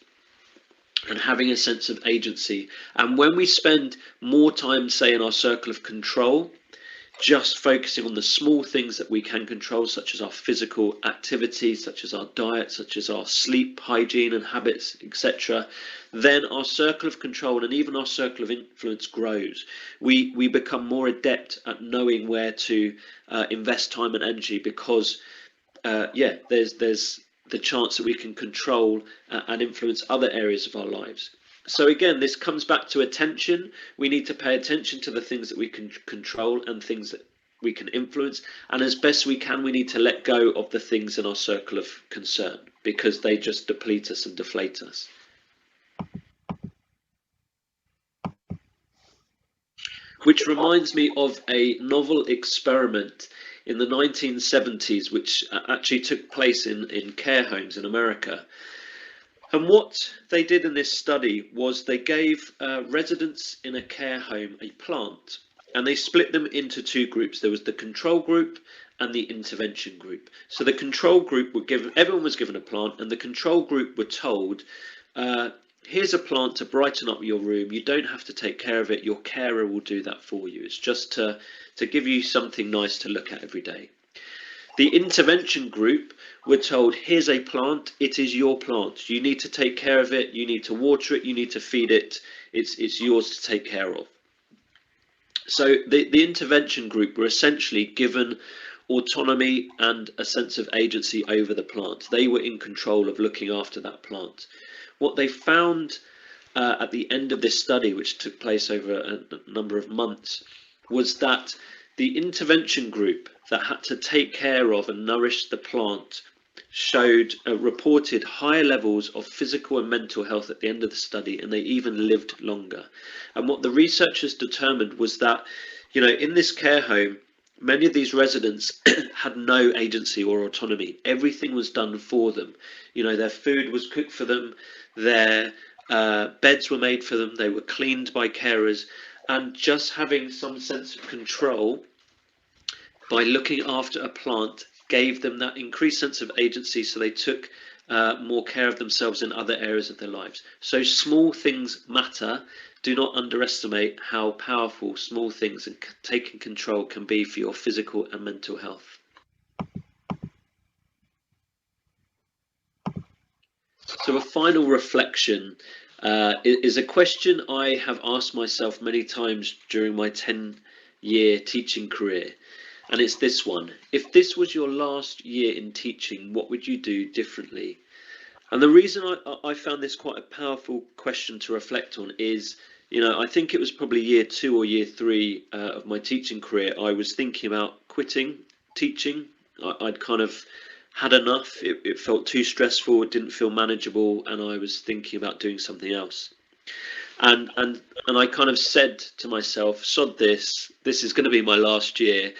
[SPEAKER 12] and having a sense of agency. And when we spend more time, say, in our circle of control, just focusing on the small things that we can control, such as our physical activity, such as our diet, such as our sleep hygiene and habits, etc., then our circle of control and even our circle of influence grows. We become more adept at knowing where to invest time and energy because, there's the chance that we can control and influence other areas of our lives. So again, this comes back to attention. We need to pay attention to the things that we can control and things that we can influence. And as best we can, we need to let go of the things in our circle of concern because they just deplete us and deflate us. Which reminds me of a novel experiment in the 1970s, which actually took place in care homes in America. And what they did in this study was they gave residents in a care home a plant, and they split them into two groups. There was the control group and the intervention group. So the control group were given, everyone was given a plant, and the control group were told, here's a plant to brighten up your room. You don't have to take care of it. Your carer will do that for you. It's just to give you something nice to look at every day. The intervention group were told, here's a plant. It is your plant. You need to take care of it. You need to water it. You need to feed it. It's yours to take care of. So the intervention group were essentially given autonomy and a sense of agency over the plant. They were in control of looking after that plant. What they found at the end of this study, which took place over a number of months, was that the intervention group that had to take care of and nourish the plant reported higher levels of physical and mental health at the end of the study, and they even lived longer. And what the researchers determined was that, you know, in this care home, many of these residents had no agency or autonomy. Everything was done for them. You know, their food was cooked for them, their beds were made for them, they were cleaned by carers, and just having some sense of control by looking after a plant gave them that increased sense of agency, so they took more care of themselves in other areas of their lives. So small things matter. Do not underestimate how powerful small things and taking control can be for your physical and mental health. So a final reflection is a question I have asked myself many times during my 10-year teaching career. And it's this one: if this was your last year in teaching, what would you do differently? And the reason I found this quite a powerful question to reflect on is, you know, I think it was probably year 2 or year 3 of my teaching career. I was thinking about quitting teaching. I'd kind of had enough. It felt too stressful. It didn't feel manageable, and I was thinking about doing something else. And I kind of said to myself, sod this. This is going to be my last year.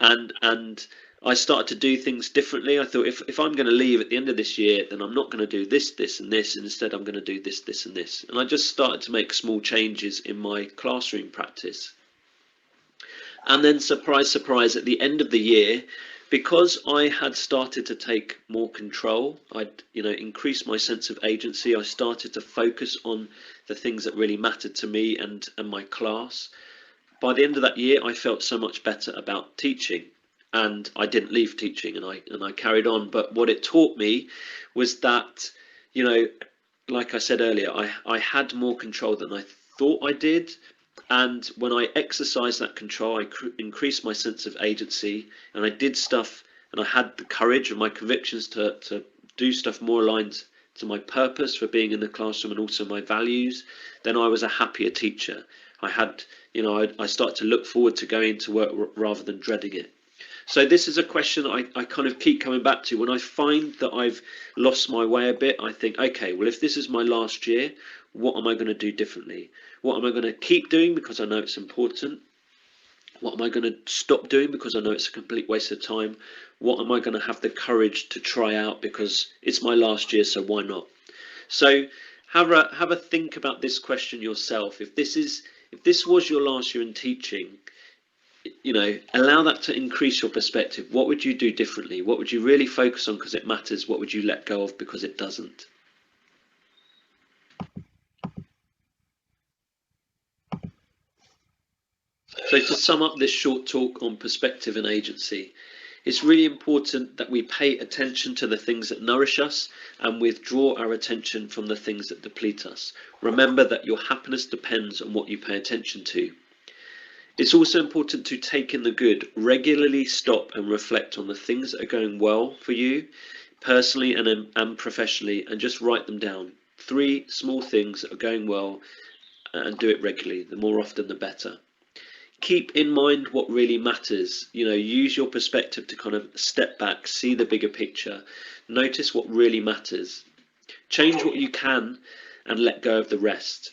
[SPEAKER 12] And I started to do things differently. I thought, if I'm going to leave at the end of this year, then I'm not going to do this, this and this, and instead I'm going to do this, this and this. And I just started to make small changes in my classroom practice. And then, surprise, surprise, at the end of the year, because I had started to take more control, I'd, you know, increased my sense of agency. I started to focus on the things that really mattered to me and my class. By the end of that year, I felt so much better about teaching, and I didn't leave teaching, and I carried on. But what it taught me was that, you know, like I said earlier, I had more control than I thought I did. And when I exercised that control, I increased my sense of agency, and I did stuff, and I had the courage and my convictions to do stuff more aligned to my purpose for being in the classroom and also my values. Then I was a happier teacher. I had, you know, I started to look forward to going to work rather than dreading it. So this is a question I kind of keep coming back to. When I find that I've lost my way a bit, I think, okay, well, if this is my last year, what am I going to do differently? What am I going to keep doing because I know it's important? What am I going to stop doing because I know it's a complete waste of time? What am I going to have the courage to try out because it's my last year, so why not? So have a think about this question yourself. If this was your last year in teaching, you know, allow that to increase your perspective. What would you do differently? What would you really focus on because it matters? What would you let go of because it doesn't? So to sum up this short talk on perspective and agency, it's really important that we pay attention to the things that nourish us and withdraw our attention from the things that deplete us. Remember that your happiness depends on what you pay attention to. It's also important to take in the good. Regularly stop and reflect on the things that are going well for you, personally and professionally, and just write them down. 3 small things that are going well, and do it regularly. The more often, the better. Keep in mind what really matters. You know, use your perspective to kind of step back, see the bigger picture, notice what really matters. Change what you can and let go of the rest.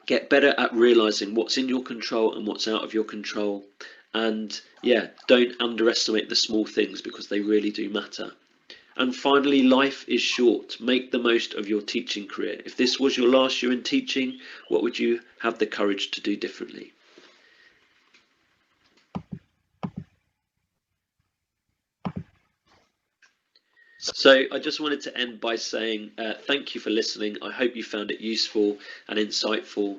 [SPEAKER 12] Get better at realizing what's in your control and what's out of your control. And yeah, don't underestimate the small things because they really do matter. And finally, life is short. Make the most of your teaching career. If this was your last year in teaching, what would you have the courage to do differently? So I just wanted to end by saying thank you for listening. I hope you found it useful and insightful.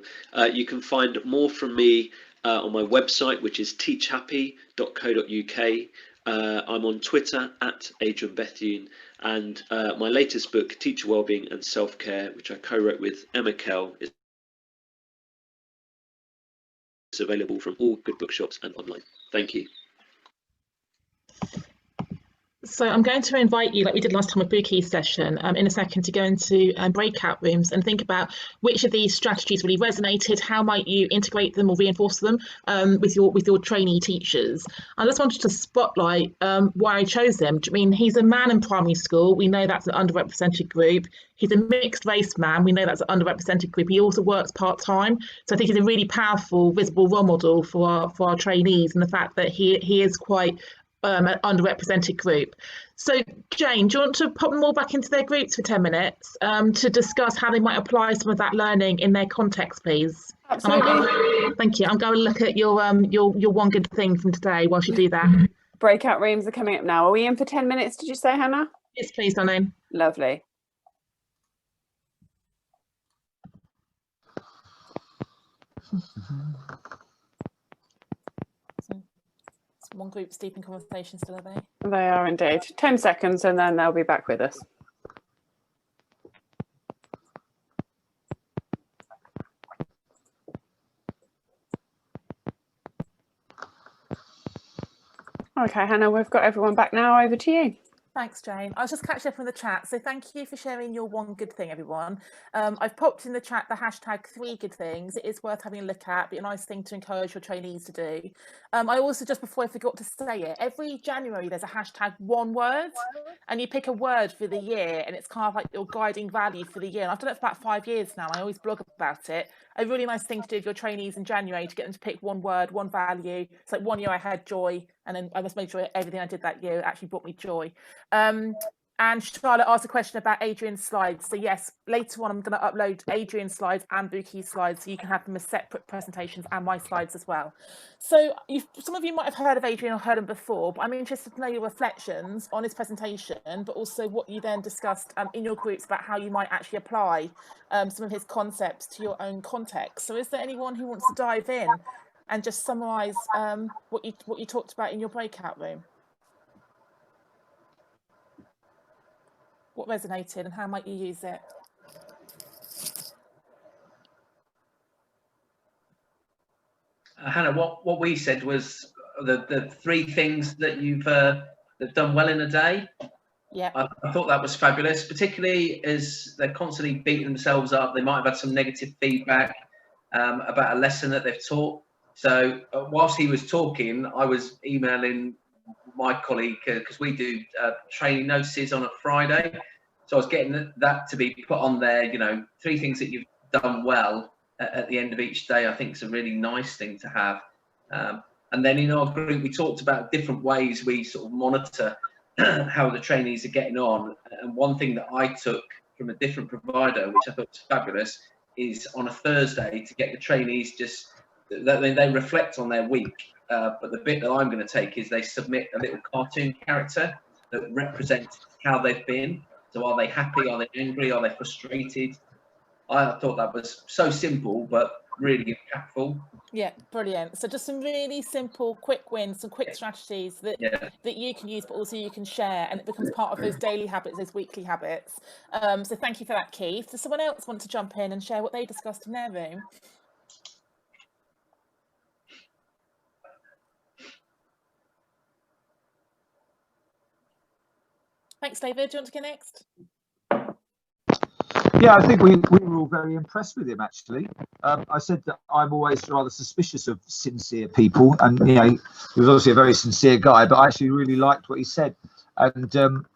[SPEAKER 12] You can find more from me on my website, which is teachhappy.co.uk. I'm on Twitter at Adrian Bethune, and my latest book, Teacher Wellbeing and Self-Care, which I co-wrote with Emma Kell, is available from all good bookshops and online. Thank you.
[SPEAKER 1] So I'm going to invite you, like we did last time with Buki's session, in a second to go into breakout rooms and think about which of these strategies really resonated. How might you integrate them or reinforce them with your trainee teachers? I just wanted to spotlight why I chose them. I mean, he's a man in primary school. We know that's an underrepresented group. He's a mixed race man. We know that's an underrepresented group. He also works part-time. So I think he's a really powerful, visible role model for our trainees, and the fact that he is quite an underrepresented group. So Jane, do you want to pop them all back into their groups for 10 minutes to discuss how they might apply some of that learning in their context, please?
[SPEAKER 2] Absolutely.
[SPEAKER 1] Thank you. I'm going to look at your one good thing from today whilst you do that.
[SPEAKER 2] Breakout rooms are coming up now. Are we in for 10 minutes, did you say, Hannah?
[SPEAKER 1] Yes, please, Darlene.
[SPEAKER 2] Lovely.
[SPEAKER 1] One group's deep in conversation still, are they?
[SPEAKER 2] They are indeed. 10 seconds and then they'll be back with us. Okay, Hannah, we've got everyone back now. Over to you.
[SPEAKER 1] Thanks, Jane. I was just catching up in the chat. So thank you for sharing your one good thing, everyone. I've popped in the chat the hashtag 3 good things. It is worth having a look at. Be a nice thing to encourage your trainees to do. I also, just before I forgot to say it, every January there's a hashtag 1 word, and you pick a word for the year, and it's kind of like your guiding value for the year. And I've done it for about 5 years now. I always blog about it. A really nice thing to do with your trainees in January, to get them to pick 1 word, 1 value. It's like 1 year I had joy, and then I must make sure everything I did that year actually brought me joy. And Charlotte asked a question about Adrian's slides. So yes, later on I'm going to upload Adrian's slides and Buki's slides, so you can have them as separate presentations, and my slides as well. So some of you might have heard of Adrian or heard him before, but I'm interested to know your reflections on his presentation, but also what you then discussed in your groups about how you might actually apply some of his concepts to your own context. So is there anyone who wants to dive in and just summarise what you talked about in your breakout room? What resonated and how might you use it?
[SPEAKER 3] Hannah, what we said was the 3 things that you've done well in a day.
[SPEAKER 1] Yeah,
[SPEAKER 3] I thought that was fabulous, particularly as they're constantly beating themselves up. They might have had some negative feedback about a lesson that they've taught. So whilst he was talking, I was emailing my colleague, because we do training notices on a Friday. So I was getting that to be put on there, 3 things that you've done well at the end of each day. I think it's a really nice thing to have. And then in our group, we talked about different ways we sort of monitor how the trainees are getting on. And one thing that I took from a different provider, which I thought was fabulous, is on a Thursday to get the trainees they reflect on their week. But the bit that I'm going to take is they submit a little cartoon character that represents how they've been. So are they happy? Are they angry? Are they frustrated? I thought that was so simple, but really impactful.
[SPEAKER 1] Yeah, brilliant. So just some really simple, quick wins, some quick strategies that you can use, but also you can share, and it becomes part of those daily habits, those weekly habits. So thank you for that, Keith. Does someone else want to jump in and share what they discussed in their room? Thanks, David. Do you want to go next?
[SPEAKER 11] Yeah, I think we were all very impressed with him, actually. I said that I'm always rather suspicious of sincere people, and he was obviously a very sincere guy, but I actually really liked what he said. And I'm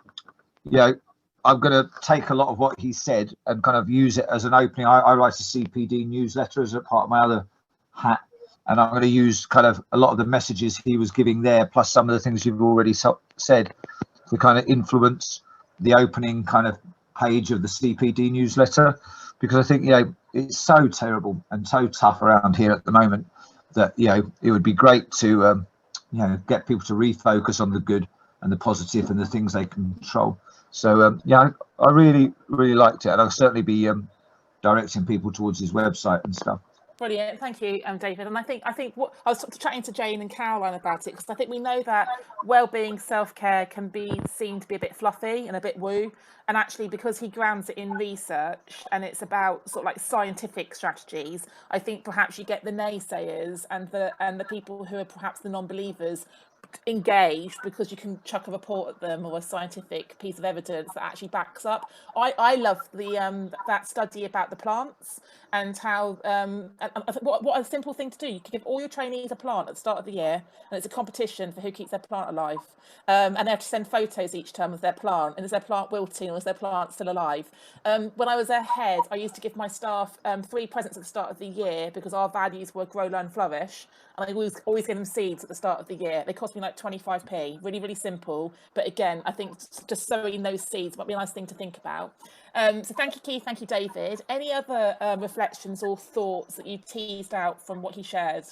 [SPEAKER 11] going to take a lot of what he said and kind of use it as an opening. I write a CPD newsletter as a part of my other hat, and I'm going to use kind of a lot of the messages he was giving there, plus some of the things you've already said, to kind of influence the opening kind of page of the CPD newsletter, because I think it's so terrible and so tough around here at the moment that it would be great to get people to refocus on the good and the positive and the things they control. So yeah, I really liked it, and I'll certainly be directing people towards his website and stuff.
[SPEAKER 1] Brilliant, thank you, David. And I think what I was chatting to Jane and Caroline about it, because I think we know that well-being, self-care can be seen to be a bit fluffy and a bit woo, and actually because he grounds it in research and it's about sort of like scientific strategies, I think perhaps you get the naysayers and the people who are perhaps the non-believers engaged because you can chuck a report at them or a scientific piece of evidence that actually backs up. I love the that study about the plants and how and what a simple thing to do. You can give all your trainees a plant at the start of the year, and it's a competition for who keeps their plant alive. And they have to send photos each term of their plant, and is their plant wilting or is their plant still alive? When I was their head, I used to give my staff 3 presents at the start of the year because our values were grow, learn, flourish. And I always give them seeds at the start of the year. They cost me like 25p, really simple. But again, I think just sowing those seeds might be a nice thing to think about. So thank you, Keith. Thank you, David. Any other reflections or thoughts that you teased out from what he shared?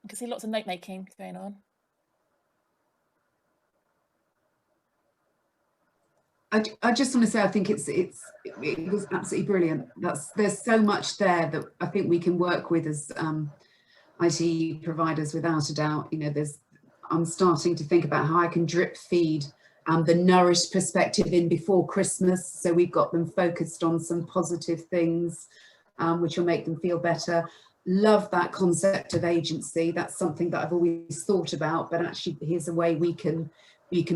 [SPEAKER 1] I can see lots of note making going on.
[SPEAKER 6] I just want to say I think it was absolutely brilliant. There's so much there that I think we can work with as IT providers, without a doubt. You know, I'm starting to think about how I can drip feed the nourished perspective in before Christmas, so we've got them focused on some positive things which will make them feel better. Love that concept of agency. That's something that I've always thought about, but actually here's a way we can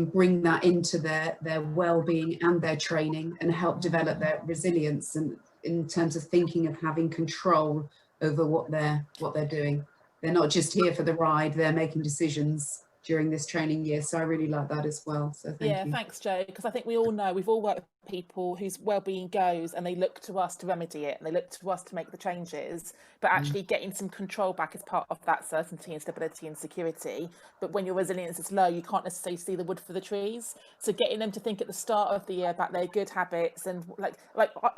[SPEAKER 6] bring that into their well-being and their training and help develop their resilience, and in terms of thinking of having control over what they're doing. They're not just here for the ride, they're making decisions during this training year. So I really like that as well. So thank you.
[SPEAKER 1] Yeah, thanks, Jo, because I think we all know, we've all worked with people whose well-being goes and they look to us to remedy it and they look to us to make the changes, but actually getting some control back is part of that certainty and stability and security. But when your resilience is low, you can't necessarily see the wood for the trees. So getting them to think at the start of the year about their good habits, and like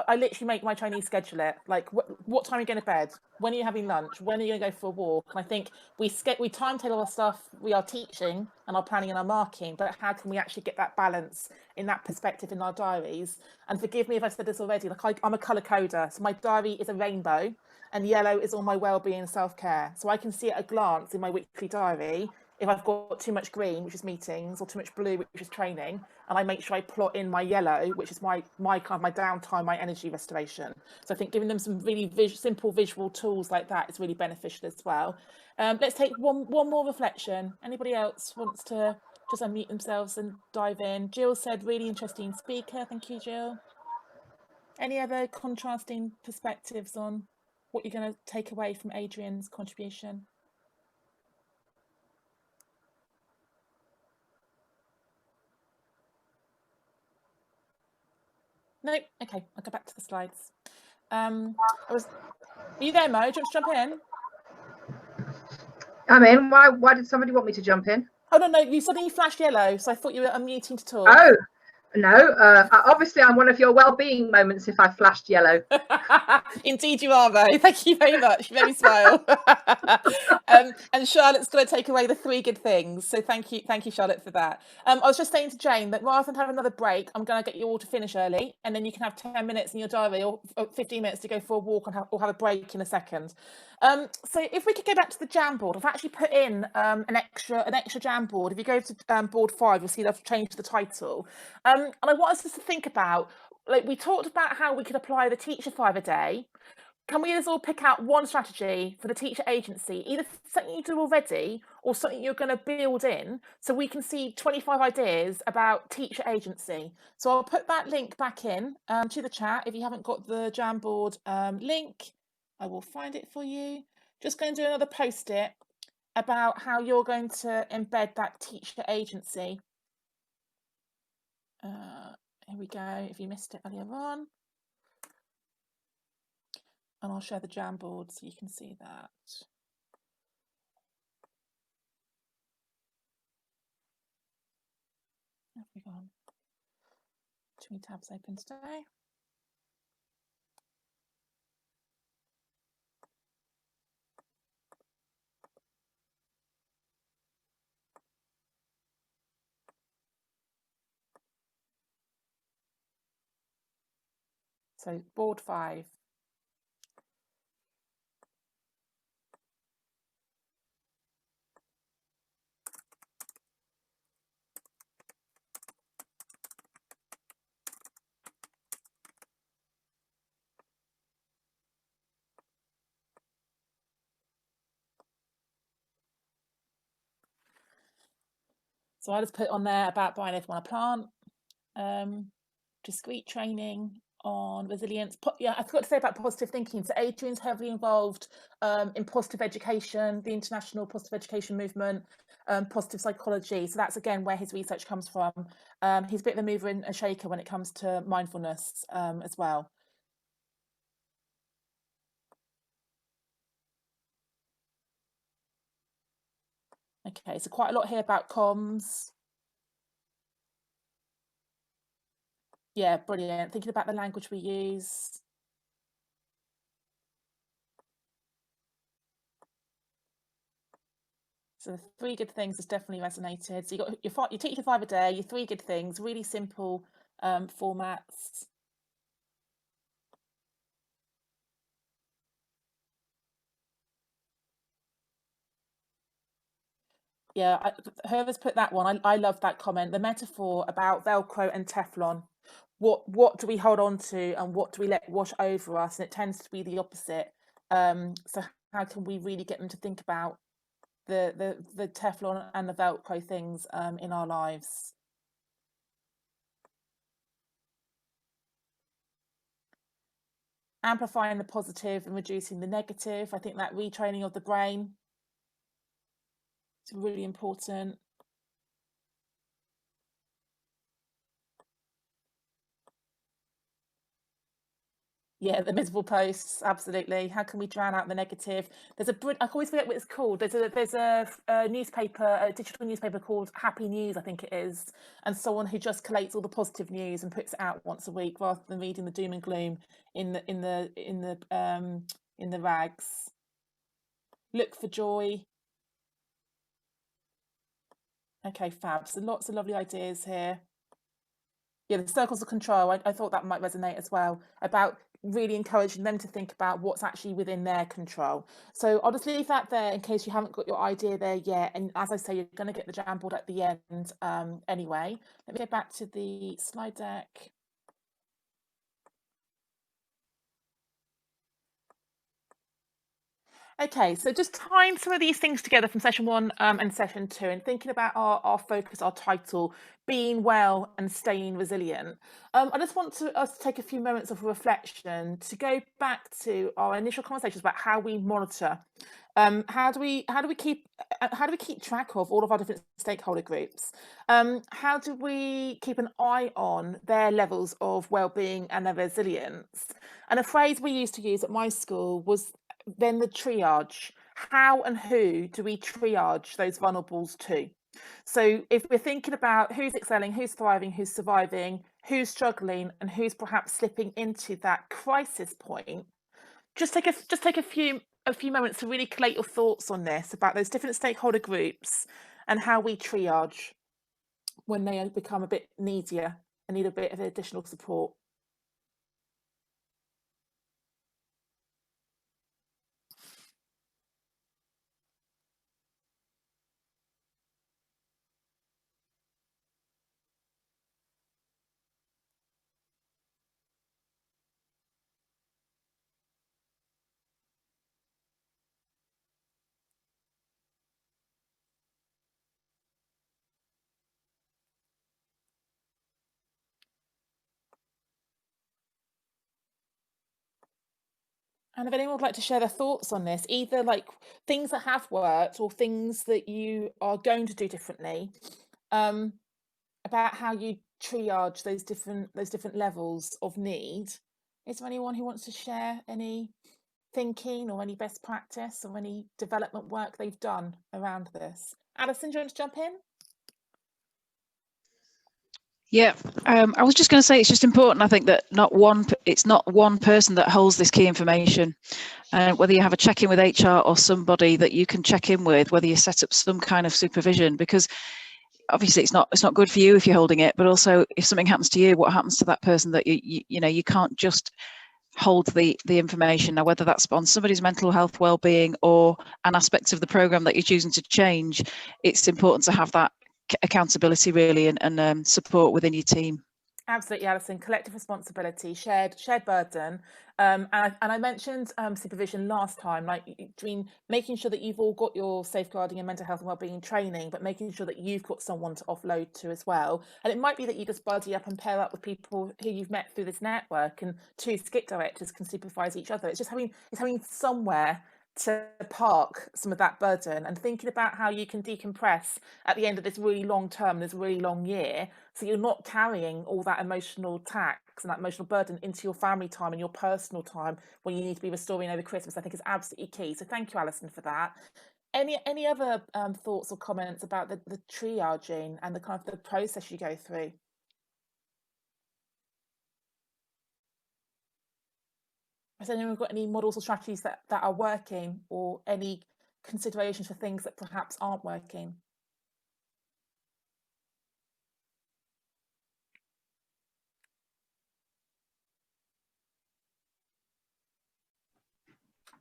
[SPEAKER 1] I literally make my trainees schedule it. Like what time are you going to bed? When are you having lunch? When are you going to go for a walk? And I think we timetable our stuff we are teaching and our planning and our marking, but how can we actually get that balance in that perspective in our diaries? And forgive me if I've said this already, like I'm a colour coder, so my diary is a rainbow and yellow is all my well-being and self-care. So I can see at a glance in my weekly diary if I've got too much green, which is meetings, or too much blue, which is training, and I make sure I plot in my yellow, which is my kind of my downtime, my energy restoration. So I think giving them some really simple visual tools like that is really beneficial as well. Let's take one more reflection. Anybody else wants to just unmute themselves and dive in? Jill said, really interesting speaker. Thank you, Jill. Any other contrasting perspectives on what you're going to take away from Adrian's contribution? No, okay, I'll go back to the slides. Are you there, Mo? Do you want to jump in?
[SPEAKER 13] I'm in. Why did somebody want me to jump in?
[SPEAKER 1] Oh no, you suddenly flashed yellow, so I thought you were unmuting to talk.
[SPEAKER 13] Oh no, obviously I'm one of your well-being moments if I flashed yellow.
[SPEAKER 1] Indeed you are, Mo. Thank you very much. You made me smile. And Charlotte's going to take away the 3 good things. So thank you, Charlotte, for that. I was just saying to Jane that rather than have another break, I'm going to get you all to finish early, and then you can have 10 minutes in your diary or 15 minutes to go for a walk or have a break in a second. So if we could go back to the Jamboard, I've actually put in an extra Jamboard. If you go to board 5, you'll see that I've changed the title. And I want us to think about, like we talked about how we could apply the Teacher 5 a day. Can we all pick out one strategy for the teacher agency, either something you do already or something you're going to build in, so we can see 25 ideas about teacher agency? So I'll put that link back in to the chat. If you haven't got the Jamboard link, I will find it for you. Just going to do another post-it about how you're going to embed that teacher agency. Here we go, if you missed it earlier on. And I'll share the Jamboard so you can see that. Have we gone? Too many tabs open today. So board 5. So I just put on there about buying everyone a plant, discrete training on resilience. Yeah, I forgot to say about positive thinking. So Adrian's heavily involved in positive education, the international positive education movement, positive psychology. So that's again where his research comes from. He's a bit of a mover and a shaker when it comes to mindfulness as well. Okay, so quite a lot here about comms. Yeah, brilliant. Thinking about the language we use. So the 3 good things has definitely resonated. So you got your teach for 5 a day, your 3 good things, really simple formats. Yeah, whoever's put that one, I love that comment. The metaphor about Velcro and Teflon. What do we hold on to and what do we let wash over us? And it tends to be the opposite. So how can we really get them to think about the Teflon and the Velcro things in our lives? Amplifying the positive and reducing the negative. I think that retraining of the brain is really important. Yeah, the miserable posts, absolutely. How can we drown out the negative? There's I always forget what it's called. There's a newspaper, a digital newspaper called Happy News, I think it is, and someone who just collates all the positive news and puts it out once a week rather than reading the doom and gloom in the rags. Look for joy. Okay, fab. So lots of lovely ideas here. Yeah, the circles of control. I thought that might resonate as well, about really encouraging them to think about what's actually within their control. So I'll just leave that there in case you haven't got your idea there yet. And as I say, you're going to get the Jamboard at the end anyway. Let me go back to the slide deck. Okay, so just tying some of these things together from session 1 and session 2 and thinking about our focus, our title, being well and staying resilient. I just want us to take a few moments of reflection to go back to our initial conversations about how we monitor. How do we keep track of all of our different stakeholder groups? How do we keep an eye on their levels of well-being and their resilience? And a phrase we used to use at my school was then the triage. How and who do we triage those vulnerables to? So if we're thinking about who's excelling, who's thriving, who's surviving, who's struggling, and who's perhaps slipping into that crisis point, just take a few moments to really collate your thoughts on this, about those different stakeholder groups and how we triage when they become a bit needier and need a bit of additional support. And if anyone would like to share their thoughts on this, either like things that have worked or things that you are going to do differently, about how you triage those different levels of need. Is there anyone who wants to share any thinking or any best practice or any development work they've done around this? Alison, do you want to jump in?
[SPEAKER 14] Yeah, I was just going to say it's just important, I think, that it's not one person that holds this key information. Whether you have a check-in with HR or somebody that you can check in with, whether you set up some kind of supervision, because obviously it's not good for you if you're holding it, but also if something happens to you, what happens to that person that you know, you can't just hold the information. Now, whether that's on somebody's mental health well-being or an aspect of the program that you're choosing to change, it's important to have that accountability really and support within your team.
[SPEAKER 1] Absolutely, Alison. Collective responsibility, shared burden, and I mentioned supervision last time. Like, making sure that you've all got your safeguarding and mental health and wellbeing training, but making sure that you've got someone to offload to as well. And it might be that you just buddy up and pair up with people who you've met through this network, and 2 skip directors can supervise each other. It's just having somewhere to park some of that burden and thinking about how you can decompress at the end of this really long term, this really long year, so you're not carrying all that emotional tax and that emotional burden into your family time and your personal time when you need to be restoring over Christmas. I think is absolutely key. So thank you, Alison, for that. Any other thoughts or comments about the triaging and the kind of the process you go through? Has anyone got any models or strategies that are working, or any considerations for things that perhaps aren't working?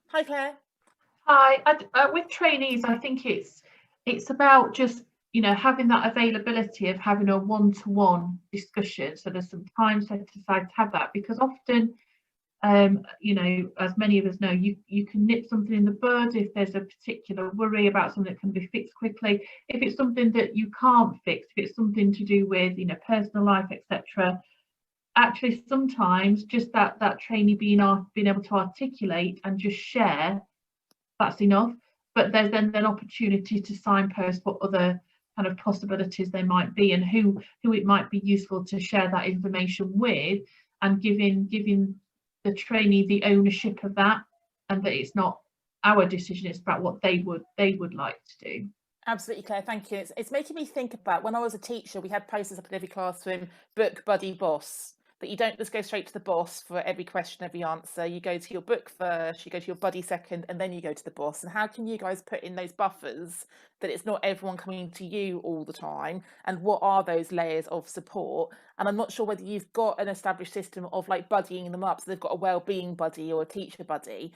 [SPEAKER 1] Hi, Claire.
[SPEAKER 10] Hi. With trainees, I think it's about just, you know, having that availability of having a one-to-one discussion. So there's some time set aside to have that, because often, you know, as many of us know, you can nip something in the bud if there's a particular worry about something that can be fixed quickly. If it's something that you can't fix, if it's something to do with, you know, personal life, etc., actually sometimes just that trainee being able to articulate and just share, that's enough. But there's then an opportunity to signpost what other kind of possibilities there might be, and who it might be useful to share that information with, and giving the trainee the ownership of that, and that it's not our decision, it's about what they would like to do.
[SPEAKER 1] Absolutely, Claire, thank you. It's making me think about when I was a teacher, we had posters up in every classroom, book, buddy, boss. That you don't just go straight to the boss for every question, every answer. You go to your book first, you go to your buddy second, and then you go to the boss. And how can you guys put in those buffers that it's not everyone coming to you all the time? And what are those layers of support? And I'm not sure whether you've got an established system of like buddying them up, so they've got a well-being buddy or a teacher buddy.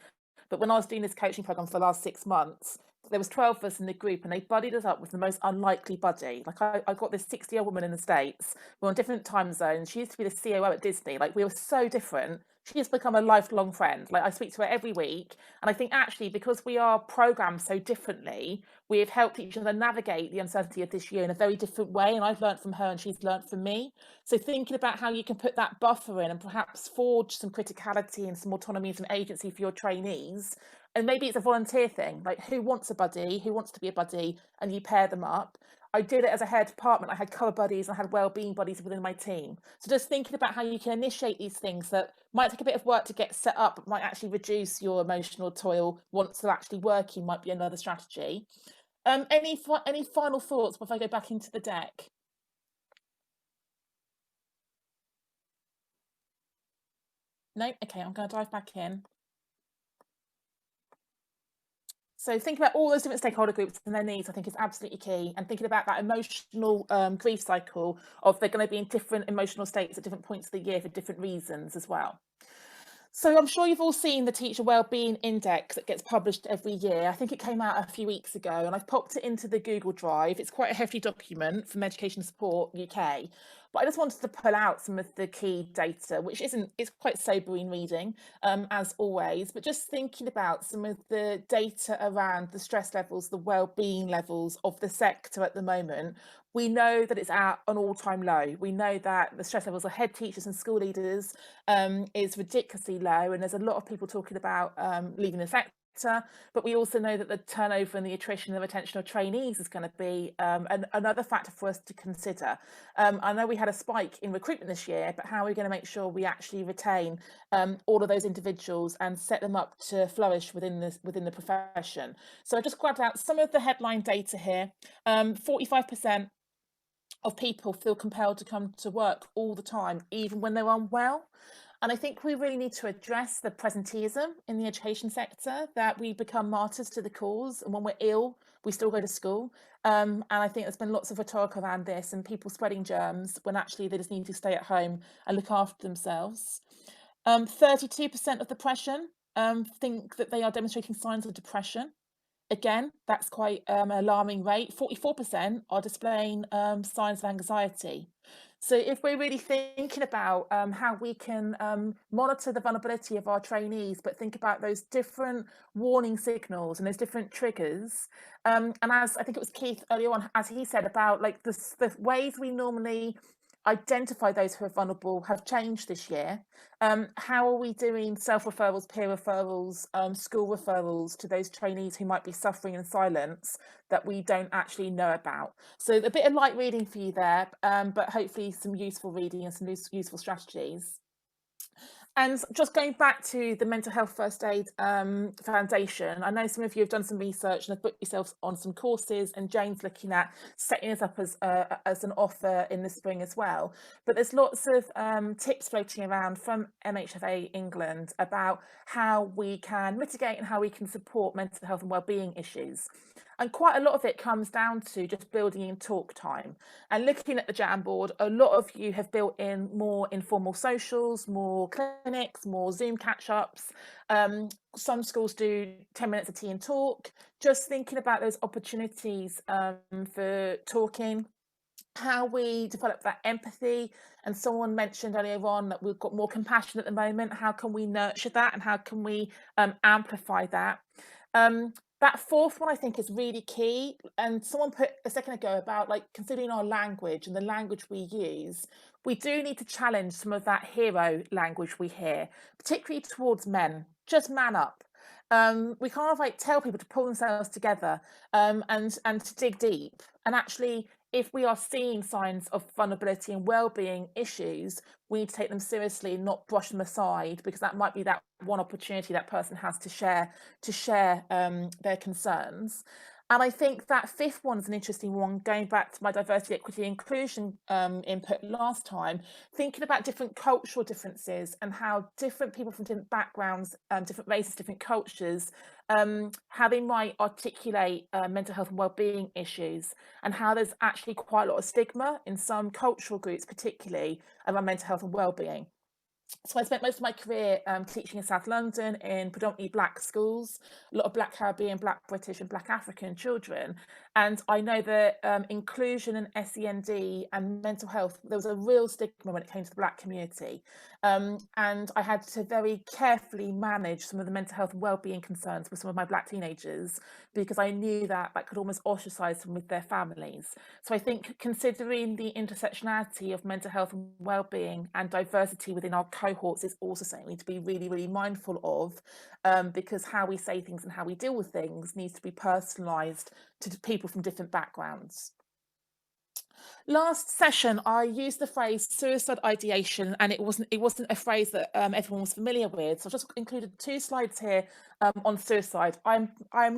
[SPEAKER 1] But when I was doing this coaching program for the last 6 months, there was 12 of us in the group, and they buddied us up with the most unlikely buddy. Like I got this 60-year-old woman in the States. We're on different time zones. She used to be the COO at Disney. Like, we were so different. She has become a lifelong friend. Like, I speak to her every week. And I think actually, because we are programmed so differently, we have helped each other navigate the uncertainty of this year in a very different way. And I've learned from her and she's learned from me. So thinking about how you can put that buffer in and perhaps forge some criticality and some autonomy and some agency for your trainees. And maybe it's a volunteer thing, like who wants a buddy, who wants to be a buddy, and you pair them up. I did it as a head department. I had colour buddies and I had wellbeing buddies within my team. So just thinking about how you can initiate these things that might take a bit of work to get set up, but might actually reduce your emotional toil once they're actually working, might be another strategy. Any final thoughts before I go back into the deck? No? Okay, I'm going to dive back in. So thinking about all those different stakeholder groups and their needs, I think is absolutely key. And thinking about that emotional grief cycle of they're going to be in different emotional states at different points of the year for different reasons as well. So I'm sure you've all seen the Teacher Wellbeing Index that gets published every year. I think it came out a few weeks ago, and I've popped it into the Google Drive. It's quite a hefty document from Education Support UK. But I just wanted to pull out some of the key data, which it's quite sobering reading, as always, but just thinking about some of the data around the stress levels, the well-being levels of the sector at the moment. We know that it's at an all-time low. We know that the stress levels of head teachers and school leaders is ridiculously low, and there's a lot of people talking about leaving the sector. But we also know that the turnover and the attrition and the retention of trainees is going to be another factor for us to consider. I know we had a spike in recruitment this year, but how are we going to make sure we actually retain all of those individuals and set them up to flourish within the profession? So I just grabbed out some of the headline data here. 45% of people feel compelled to come to work all the time, even when they're unwell. And I think we really need to address the presenteeism in the education sector, that we become martyrs to the cause. And when we're ill, we still go to school. And I think there's been lots of rhetoric around this and people spreading germs when actually they just need to stay at home and look after themselves. 32% of the depression think that they are demonstrating signs of depression. Again, that's quite an alarming rate. 44% are displaying signs of anxiety. So if we're really thinking about how we can monitor the vulnerability of our trainees, but think about those different warning signals and those different triggers, and as I think it was Keith earlier on, as he said about like the ways we normally identify those who are vulnerable have changed this year. How are we doing self-referrals, peer referrals, school referrals to those trainees who might be suffering in silence that we don't actually know about? So a bit of light reading for you there, but hopefully some useful reading and some useful strategies. And just going back to the Mental Health First Aid Foundation, I know some of you have done some research and have booked yourselves on some courses, and Jane's looking at setting us up as an offer in the spring as well. But there's lots of tips floating around from MHFA England about how we can mitigate and how we can support mental health and wellbeing issues. And quite a lot of it comes down to just building in talk time. And looking at the Jamboard, a lot of you have built in more informal socials, more clinics, more Zoom catch-ups. Some schools do 10 minutes of tea and talk. Just thinking about those opportunities for talking, how we develop that empathy. And someone mentioned earlier on that we've got more compassion at the moment. How can we nurture that and how can we amplify that? That fourth one I think is really key, and someone put a second ago about like considering our language and the language we use. We do need to challenge some of that hero language we hear, particularly towards men. Just man up. We can't like tell people to pull themselves together and to dig deep. And actually, if we are seeing signs of vulnerability and well-being issues, we need to take them seriously, not brush them aside, because that might be that one opportunity that person has to share their concerns. And I think that fifth one is an interesting one, going back to my diversity, equity, inclusion input last time, thinking about different cultural differences and how different people from different backgrounds, different races, different cultures, how they might articulate mental health and wellbeing issues, and how there's actually quite a lot of stigma in some cultural groups, particularly around mental health and wellbeing. So I spent most of my career teaching in South London in predominantly Black schools, a lot of Black Caribbean, Black British and Black African children. And I know that inclusion and SEND and mental health, there was a real stigma when it came to the Black community. And I had to very carefully manage some of the mental health and wellbeing concerns with some of my Black teenagers, because I knew that that could almost ostracize them with their families. So I think considering the intersectionality of mental health and wellbeing and diversity within our cohorts is also something we need to be really, really mindful of, because how we say things and how we deal with things needs to be personalised to people from different backgrounds. Last session, I used the phrase suicide ideation, and it wasn't a phrase that everyone was familiar with. So I just included 2 slides here on suicide. I'm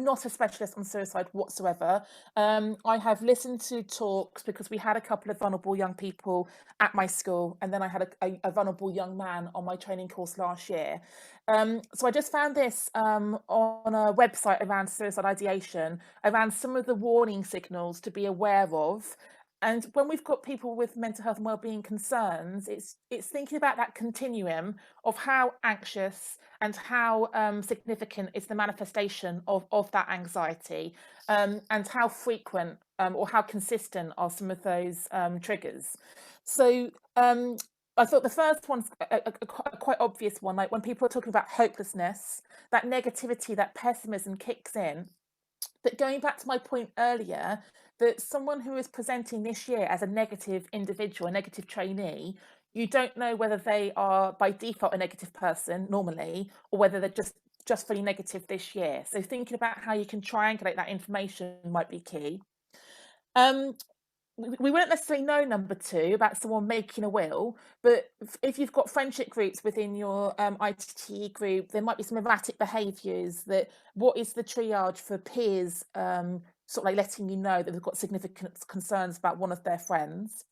[SPEAKER 1] not a specialist on suicide whatsoever. I have listened to talks because we had a couple of vulnerable young people at my school, and then I had a vulnerable young man on my training course last year. So I just found this on a website around suicide ideation, around some of the warning signals to be aware of. And when we've got people with mental health and wellbeing concerns, it's thinking about that continuum of how anxious and how significant is the manifestation of that anxiety, and how frequent or how consistent are some of those triggers. So I thought the first one's a quite obvious one, like when people are talking about hopelessness, that negativity, that pessimism kicks in. But going back to my point earlier, that someone who is presenting this year as a negative individual, a negative trainee, you don't know whether they are by default a negative person normally, or whether they're just feeling negative this year. So thinking about how you can triangulate that information might be key. We won't necessarily know number 2 about someone making a will, but if you've got friendship groups within your ITT group, there might be some erratic behaviours. That what is the triage for peers, sort of like letting you know that they've got significant concerns about one of their friends.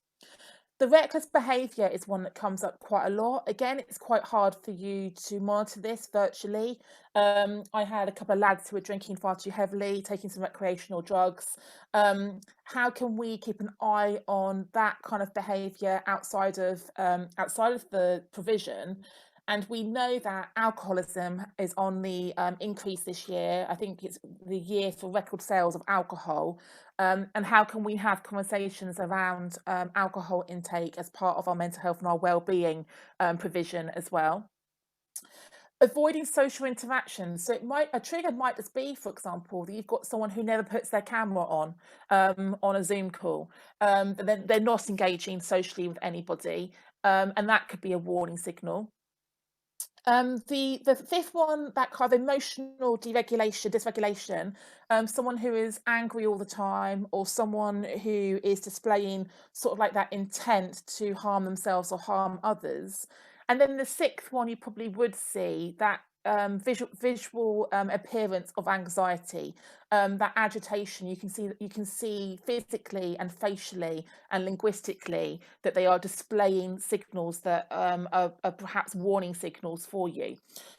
[SPEAKER 1] The reckless behaviour is one that comes up quite a lot. Again, it's quite hard for you to monitor this virtually. I had a couple of lads who were drinking far too heavily, taking some recreational drugs. How can we keep an eye on that kind of behaviour outside of the provision? And we know that alcoholism is on the increase this year. I think it's the year for record sales of alcohol. And how can we have conversations around alcohol intake as part of our mental health and our well-being provision as well? Avoiding social interactions. So a trigger might just be, for example, that you've got someone who never puts their camera on a Zoom call. They're not engaging socially with anybody, and that could be a warning signal. The fifth one, that kind of emotional dysregulation, someone who is angry all the time, or someone who is displaying sort of like that intent to harm themselves or harm others. And then the sixth one, you probably would see that visual appearance of anxiety, that agitation. You can see physically and facially and linguistically that they are displaying signals that are perhaps warning signals for you.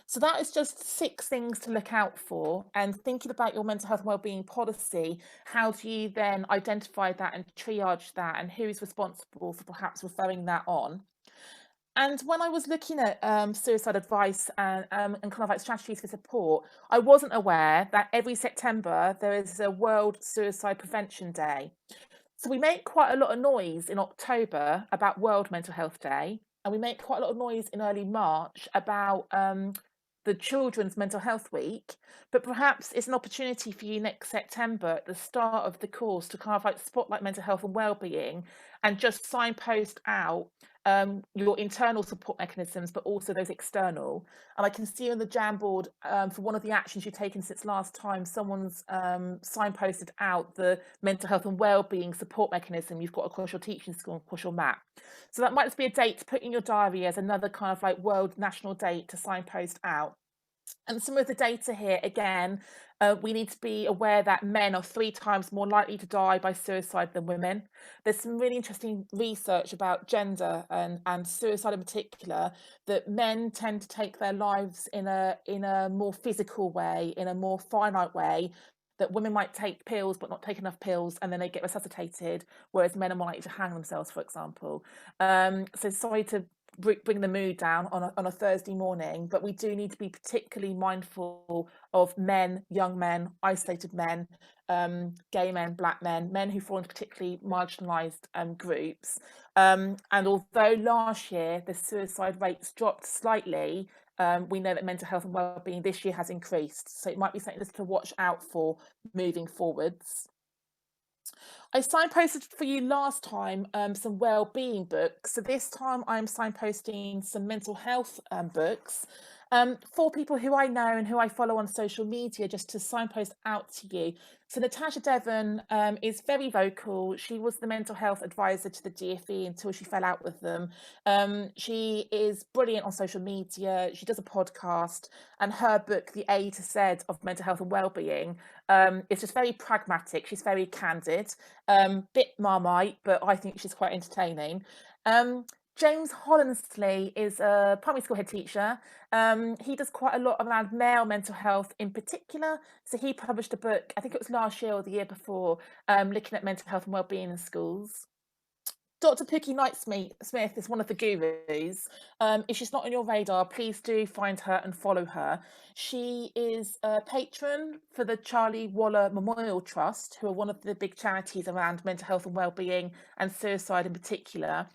[SPEAKER 1] So that is just 6 things to look out for. And thinking about your mental health and wellbeing policy, how do you then identify that and triage that, and who is responsible for perhaps referring that on? And when I was looking at suicide advice and kind of like strategies for support, I wasn't aware that every September there is a World Suicide Prevention Day. So we make quite a lot of noise in October about World Mental Health Day, and we make quite a lot of noise in early March about the Children's Mental Health Week. But perhaps it's an opportunity for you next September at the start of the course to kind of like spotlight mental health and wellbeing, and just signpost out your internal support mechanisms, but also those external. And I can see on the Jamboard, for one of the actions you've taken since last time, someone's signposted out the mental health and wellbeing support mechanism you've got across your teaching school, across your map. So that might just be a date to put in your diary as another kind of like world national date to signpost out. And some of the data here, again, we need to be aware that men are 3 times more likely to die by suicide than women. There's some really interesting research about gender and suicide in particular, that men tend to take their lives in a more physical way, in a more finite way, that women might take pills but not take enough pills and then they get resuscitated, whereas men are more likely to hang themselves, for example. So sorry to bring the mood down on a Thursday morning, but we do need to be particularly mindful of men, young men, isolated men, gay men, black men who fall into particularly marginalised groups. And although last year the suicide rates dropped slightly, we know that mental health and wellbeing this year has increased. So it might be something just to watch out for moving forwards. I signposted for you last time some well-being books. So this time I'm signposting some mental health books for people who I know and who I follow on social media, just to signpost out to you. So Natasha Devon is very vocal. She was the mental health advisor to the DfE until she fell out with them. She is brilliant on social media. She does a podcast, and her book, The A to Z of Mental Health and Wellbeing, is just very pragmatic. She's very candid, bit Marmite, but I think she's quite entertaining. James Hollansley is a primary school head teacher. He does quite a lot around male mental health in particular. So he published a book, I think it was last year or the year before, looking at mental health and wellbeing in schools. Dr. Pookie Knight-Smith is one of the gurus. If she's not on your radar, please do find her and follow her. She is a patron for the Charlie Waller Memorial Trust, who are one of the big charities around mental health and wellbeing and suicide in particular.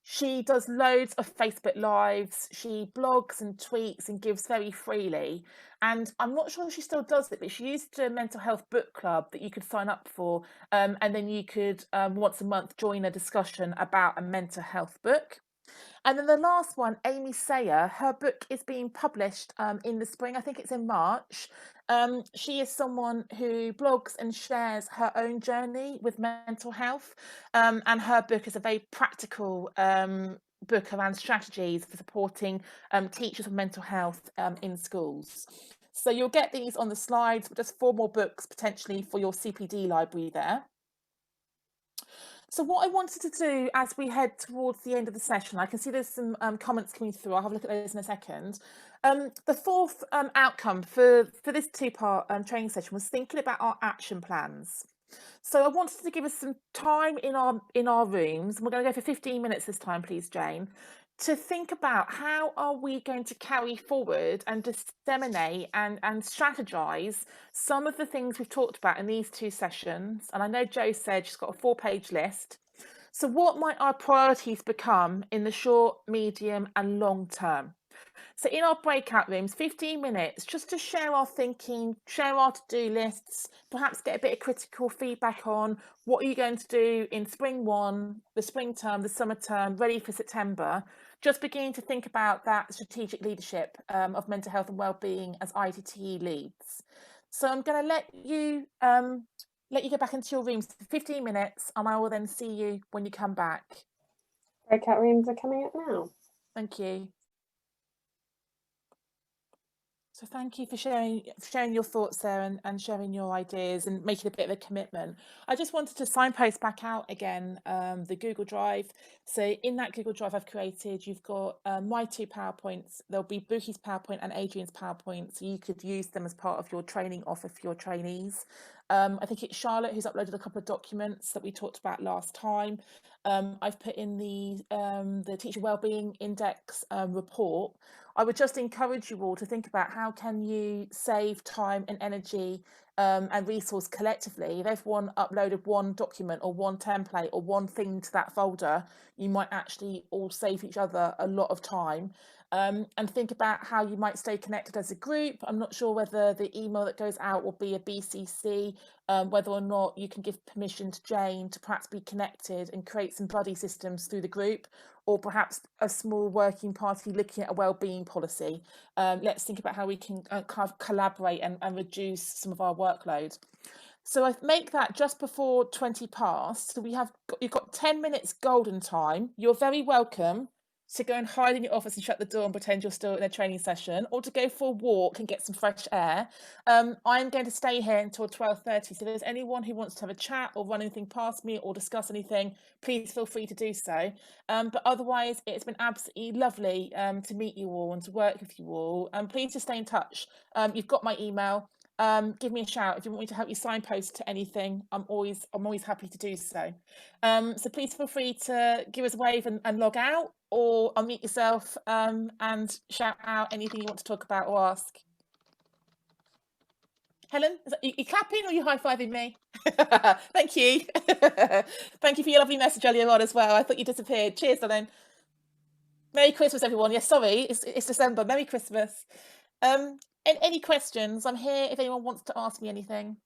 [SPEAKER 1] She does loads of Facebook Lives. She blogs and tweets and gives very freely. And I'm not sure if she still does it, but she used to do a mental health book club that you could sign up for. And then you could once a month join a discussion about a mental health book. And then the last one, Amy Sayer, her book is being published in the spring. I think it's in March. She is someone who blogs and shares her own journey with mental health. And her book is a very practical book around strategies for supporting teachers with mental health in schools. So you'll get these on the slides, but just 4 more books potentially for your CPD library there. So what I wanted to do as we head towards the end of the session, I can see there's some comments coming through. I'll have a look at those in a second. The fourth outcome for this two-part training session was thinking about our action plans. So I wanted to give us some time in our rooms, and we're going to go for 15 minutes this time, please, Jane, to think about how are we going to carry forward and disseminate and strategize some of the things we've talked about in these two sessions. And I know Jo said she's got a 4-page list. So what might our priorities become in the short, medium and long term? So in our breakout rooms, 15 minutes just to share our thinking, share our to-do lists, perhaps get a bit of critical feedback on what are you going to do in spring 1, the spring term, the summer term, ready for September. Just beginning to think about that strategic leadership of mental health and wellbeing as ITTE leads. So I'm going to let you go back into your rooms for 15 minutes, and I will then see you when you come back.
[SPEAKER 2] Breakout rooms are coming up now.
[SPEAKER 1] Thank you. So thank you for sharing your thoughts there and sharing your ideas and making a bit of a commitment. I just wanted to signpost back out again the Google Drive. So in that Google Drive I've created, you've got my 2 PowerPoints. There'll be Buki's PowerPoint and Adrian's PowerPoint, so you could use them as part of your training offer for your trainees. I think it's Charlotte who's uploaded a couple of documents that we talked about last time. I've put in the Teacher Wellbeing Index report. I would just encourage you all to think about how can you save time and energy and resource collectively. If everyone uploaded one document or one template or one thing to that folder, you might actually all save each other a lot of time. And think about how you might stay connected as a group. I'm not sure whether the email that goes out will be a BCC, whether or not you can give permission to Jane to perhaps be connected and create some buddy systems through the group, or perhaps a small working party looking at a wellbeing policy. Let's think about how we can kind of collaborate and reduce some of our workload. So I make that just before 20 past. So you've got 10 minutes golden time. You're very welcome to go and hide in your office and shut the door and pretend you're still in a training session, or to go for a walk and get some fresh air. I'm going to stay here until 12:30. So if there's anyone who wants to have a chat or run anything past me or discuss anything, please feel free to do so. But otherwise, it's been absolutely lovely to meet you all and to work with you all. Please just stay in touch. You've got my email. Give me a shout if you want me to help you signpost to anything. I'm always happy to do so. So please feel free to give us a wave and log out, or unmute yourself and shout out anything you want to talk about or ask. Helen, you clapping or you high-fiving me? Thank you. Thank you for your lovely message earlier on as well. I thought you disappeared. Cheers, darling. Merry Christmas, everyone. Yes, sorry, it's December. Merry Christmas. Any questions? I'm here if anyone wants to ask me anything.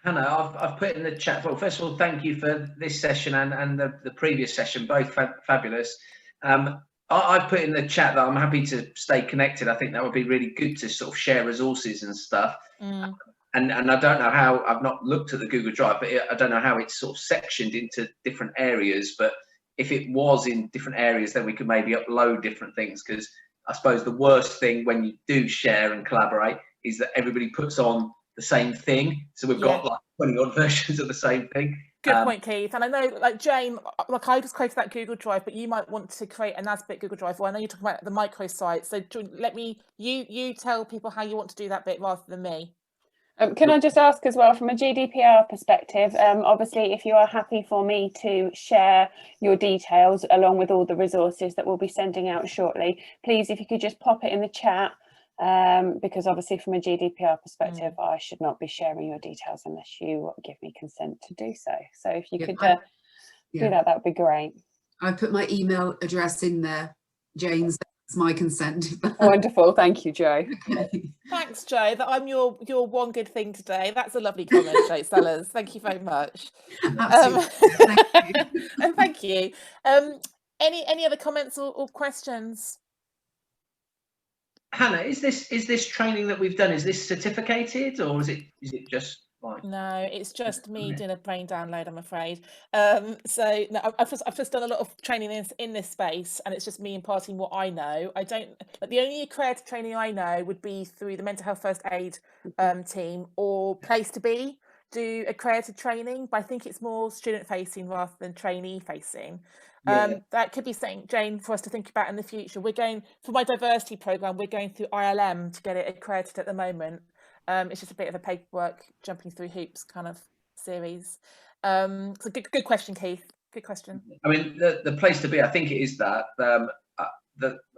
[SPEAKER 3] Hannah, I've put in the chat. Well, first of all, thank you for this session and the previous session, both fabulous. I've put in the chat that I'm happy to stay connected. I think that would be really good to sort of share resources and stuff. And I don't know how, I've not looked at the Google Drive, but I don't know how it's sort of sectioned into different areas. But if it was in different areas, then we could maybe upload different things, because I suppose the worst thing when you do share and collaborate is that everybody puts on the same thing. So we've got like 20 odd versions of the same thing.
[SPEAKER 1] Good point, Keith. And I know, like Jane, like I just created that Google Drive, but you might want to create a NASBIT Google Drive. Well, I know you're talking about the microsite. So let me, you tell people how you want to do that bit rather than me.
[SPEAKER 2] Can I just ask as well, from a GDPR perspective, obviously, if you are happy for me to share your details along with all the resources that we'll be sending out shortly, please, if you could just pop it in the chat, because obviously from a GDPR perspective, I should not be sharing your details unless you give me consent to do so. So if you could do that, that would be great.
[SPEAKER 6] I put my email address in there, Jane's. That's my consent.
[SPEAKER 2] Wonderful, thank you, Jo.
[SPEAKER 1] Thanks, Jo. That I'm your one good thing today. That's a lovely comment, Jo Sellers. Thank you very much.
[SPEAKER 6] Absolutely. Thank you.
[SPEAKER 1] And thank you. Any other comments or questions?
[SPEAKER 3] Hannah, is this training that we've done, is this certificated, or is it just like...
[SPEAKER 1] No, it's just me doing a brain download, I'm afraid. So no, I've just done a lot of training in this space, and it's just me imparting what I know. I don't, but the only accredited training I know would be through the Mental Health First Aid team or Place to Be. do accredited training, but I think it's more student facing rather than trainee facing.
[SPEAKER 3] Yeah.
[SPEAKER 1] That could be something, Jane, for us to think about in the future. We're going, for my diversity programme, we're going through ILM to get it accredited at the moment. It's just a bit of a paperwork, jumping through hoops kind of series. So good question, Keith. Good question.
[SPEAKER 3] I mean, the place to be, I think it is that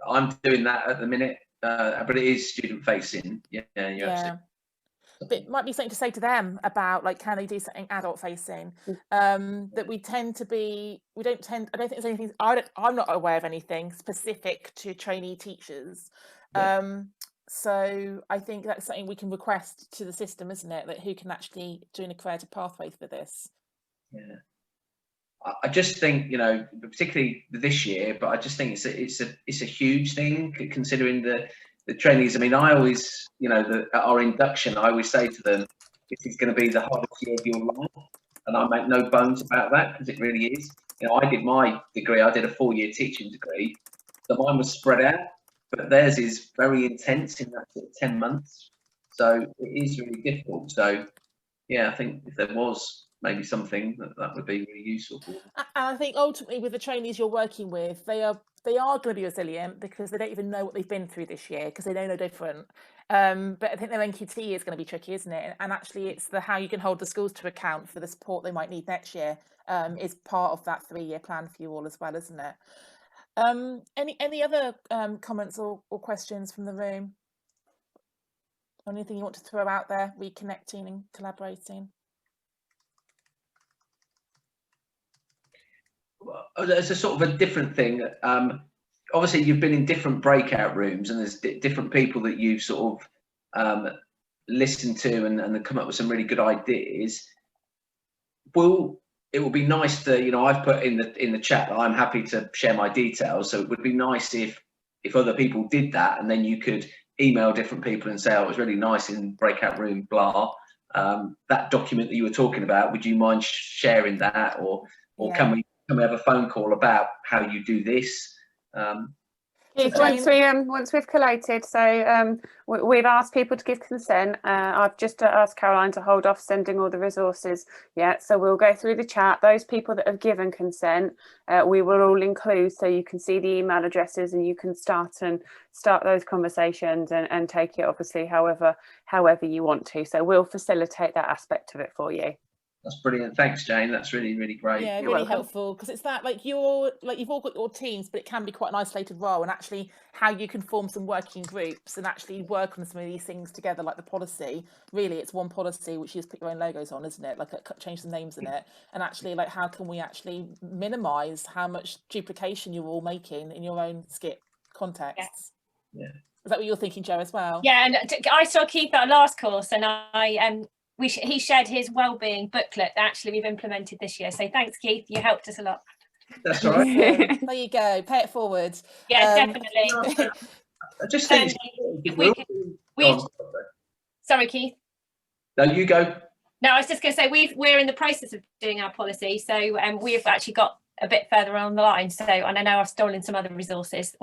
[SPEAKER 3] I'm doing that at the minute, but it is student facing. Yeah.
[SPEAKER 1] But it might be something to say to them about, like, can they do something adult facing? That we don't think there's anything, I'm not aware of anything specific to trainee teachers. So I think that's something we can request to the system, isn't it? That who can actually do an accredited pathway for this.
[SPEAKER 3] Yeah. I just think, particularly this year, but I just think it's a huge thing considering the trainees. I mean, I always, at our induction, I always say to them, this is going to be the hardest year of your life. And I make no bones about that, because it really is. I did my degree, I did a 4-year teaching degree. So mine was spread out, but theirs is very intense in that sort of 10 months. So it is really difficult. So, yeah, I think if there was maybe something that would be really useful for them.
[SPEAKER 1] And I think ultimately with the trainees you're working with, they are going to be resilient because they don't even know what they've been through this year, because they know no different. But I think their NQT is going to be tricky, isn't it? And actually it's how you can hold the schools to account for the support they might need next year is part of that 3-year plan for you all as well, isn't it? Any other comments or questions from the room? Anything you want to throw out there, reconnecting and collaborating?
[SPEAKER 3] It's a sort of a different thing. Obviously, you've been in different breakout rooms, and there's different people that you've sort of listened to and come up with some really good ideas. It would be nice to, I've put in the chat that I'm happy to share my details. So it would be nice if other people did that, and then you could email different people and say, "Oh, it was really nice in breakout room, blah." That document that you were talking about, would you mind sharing that, or can we have a phone call about how you do this?
[SPEAKER 2] Once we've collated, so we've asked people to give consent. I've just asked Caroline to hold off sending all the resources yet, so we'll go through the chat. Those people that have given consent, we will all include, so you can see the email addresses and you can start those conversations and take it obviously however you want to. So we'll facilitate that aspect of it for you.
[SPEAKER 3] That's brilliant. Thanks, Jane. That's really, really great.
[SPEAKER 1] Yeah, really helpful, because it's that you've all got your teams, but it can be quite an isolated role, and actually how you can form some working groups and actually work on some of these things together, like the policy. Really, it's one policy which you just put your own logos on, isn't it? Like change the names in it, and actually how can we actually minimise how much duplication you're all making in your own skip contexts?
[SPEAKER 3] Yeah.
[SPEAKER 1] Is that what you're thinking, Jo, as well?
[SPEAKER 15] Yeah, and I saw Keith at our last course, and he shared his wellbeing booklet that actually we've implemented this year. So thanks, Keith. You helped us a lot.
[SPEAKER 3] That's all right.
[SPEAKER 1] There you go. Pay it forward.
[SPEAKER 15] Yeah, definitely.
[SPEAKER 3] I just think
[SPEAKER 15] sorry, Keith.
[SPEAKER 3] No, you go.
[SPEAKER 15] No, I was just going to say we're in the process of doing our policy, so we've actually got a bit further on the line. So, and I know I've stolen some other resources,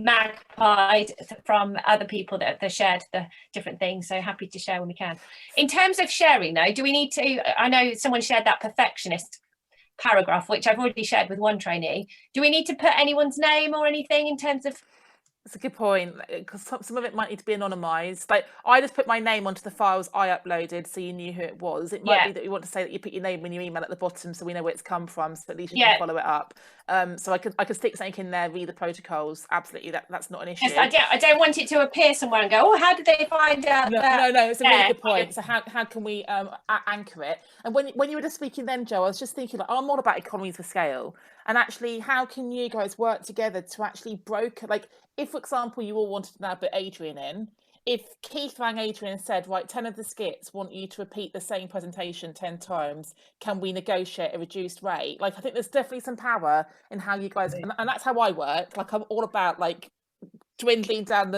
[SPEAKER 15] magpied from other people that have shared the different things. So happy to share when we can. In terms of sharing though, do we need to, I know someone shared that perfectionist paragraph, which I've already shared with one trainee. Do we need to put anyone's name or anything in terms of?
[SPEAKER 1] That's a good point, because some of it might need to be anonymised. Like, I just put my name onto the files I uploaded, so you knew who it was. It might be that you want to say that you put your name in your email at the bottom, so we know where it's come from, so at least you can follow it up. So I could stick something in there, read the protocols. Absolutely, that's not an issue.
[SPEAKER 15] Yes, I don't want it to appear somewhere and go, oh, how did they find out?
[SPEAKER 1] No, it's a really good point. So how can we anchor it? And when you were just speaking then, Jo, I was just thinking, I'm all about economies of scale. And actually, how can you guys work together to actually broker, like, if, for example, you all wanted to now put Adrian in, if Keith rang Adrian and said, right, 10 of the skits want you to repeat the same presentation 10 times, can we negotiate a reduced rate? Like, I think there's definitely some power in how you guys, and that's how I work. Like, I'm all about, like, dwindling down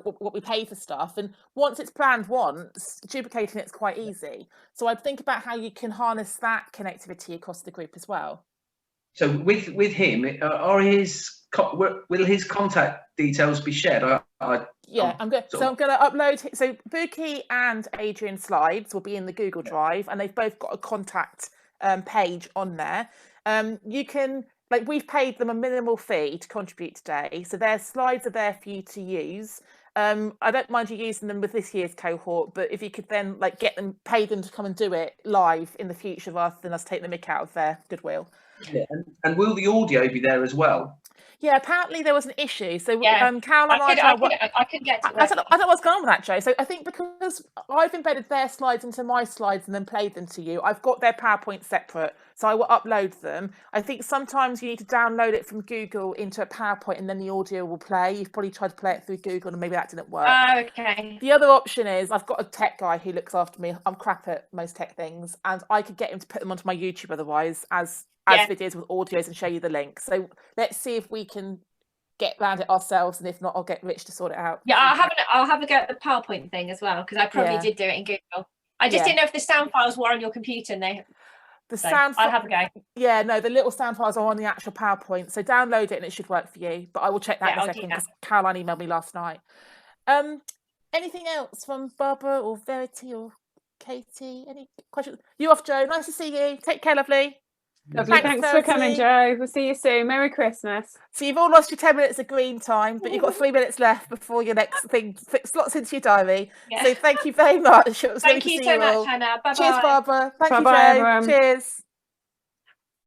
[SPEAKER 1] what we pay for stuff. And once it's planned once, duplicating it's quite easy. So I'd think about how you can harness that connectivity across the group as well.
[SPEAKER 3] So with him, will his contact details be shared?
[SPEAKER 1] Yeah, I'm going. So I'm going to upload. So Buki and Adrian's slides will be in the Google Drive, and they've both got a contact page on there. You can, like, we've paid them a minimal fee to contribute today, so their slides are there for you to use. I don't mind you using them with this year's cohort, but if you could then like pay them to come and do it live in the future rather than us take the mick out of their goodwill.
[SPEAKER 3] Yeah, and will the audio be there as well?
[SPEAKER 1] Yeah, apparently there was an issue. So Caroline,
[SPEAKER 15] I couldn't get to it.
[SPEAKER 1] I don't know what's going on with that, Joe. So I think because I've embedded their slides into my slides and then played them to you, I've got their PowerPoint separate, so I will upload them. I think sometimes you need to download it from Google into a PowerPoint and then the audio will play. You've probably tried to play it through Google and maybe that didn't work.
[SPEAKER 15] Oh, okay.
[SPEAKER 1] The other option is I've got a tech guy who looks after me. I'm crap at most tech things, and I could get him to put them onto my YouTube otherwise as videos with audios and show you the link. So let's see if we can get around it ourselves, and if not, I'll get Rich to sort it out.
[SPEAKER 15] Yeah, I'll have a go at the PowerPoint thing as well, because I probably did do it in Google. I just didn't know if the sound files were on your computer, and I'll have a go.
[SPEAKER 1] Yeah, no, the little sound files are on the actual PowerPoint, so download it and it should work for you. But I will check that in a second because Caroline emailed me last night. Anything else from Barbara or Verity or Katie? Any questions? You off, Joe? Nice to see you. Take care, lovely.
[SPEAKER 2] Lovely. Thanks for coming, Joe. We'll see you soon. Merry Christmas.
[SPEAKER 1] So you've all lost your 10 minutes of green time, but you've got 3 minutes left before your next thing slots into your diary. So thank you very much. It was
[SPEAKER 15] thank
[SPEAKER 1] really
[SPEAKER 15] you
[SPEAKER 1] to
[SPEAKER 15] so
[SPEAKER 1] see
[SPEAKER 15] much,
[SPEAKER 1] all.
[SPEAKER 15] Hannah. Bye-bye.
[SPEAKER 1] Cheers, Barbara. Thank you,
[SPEAKER 2] Bye-bye,
[SPEAKER 1] Joe.
[SPEAKER 2] everyone.
[SPEAKER 1] Cheers.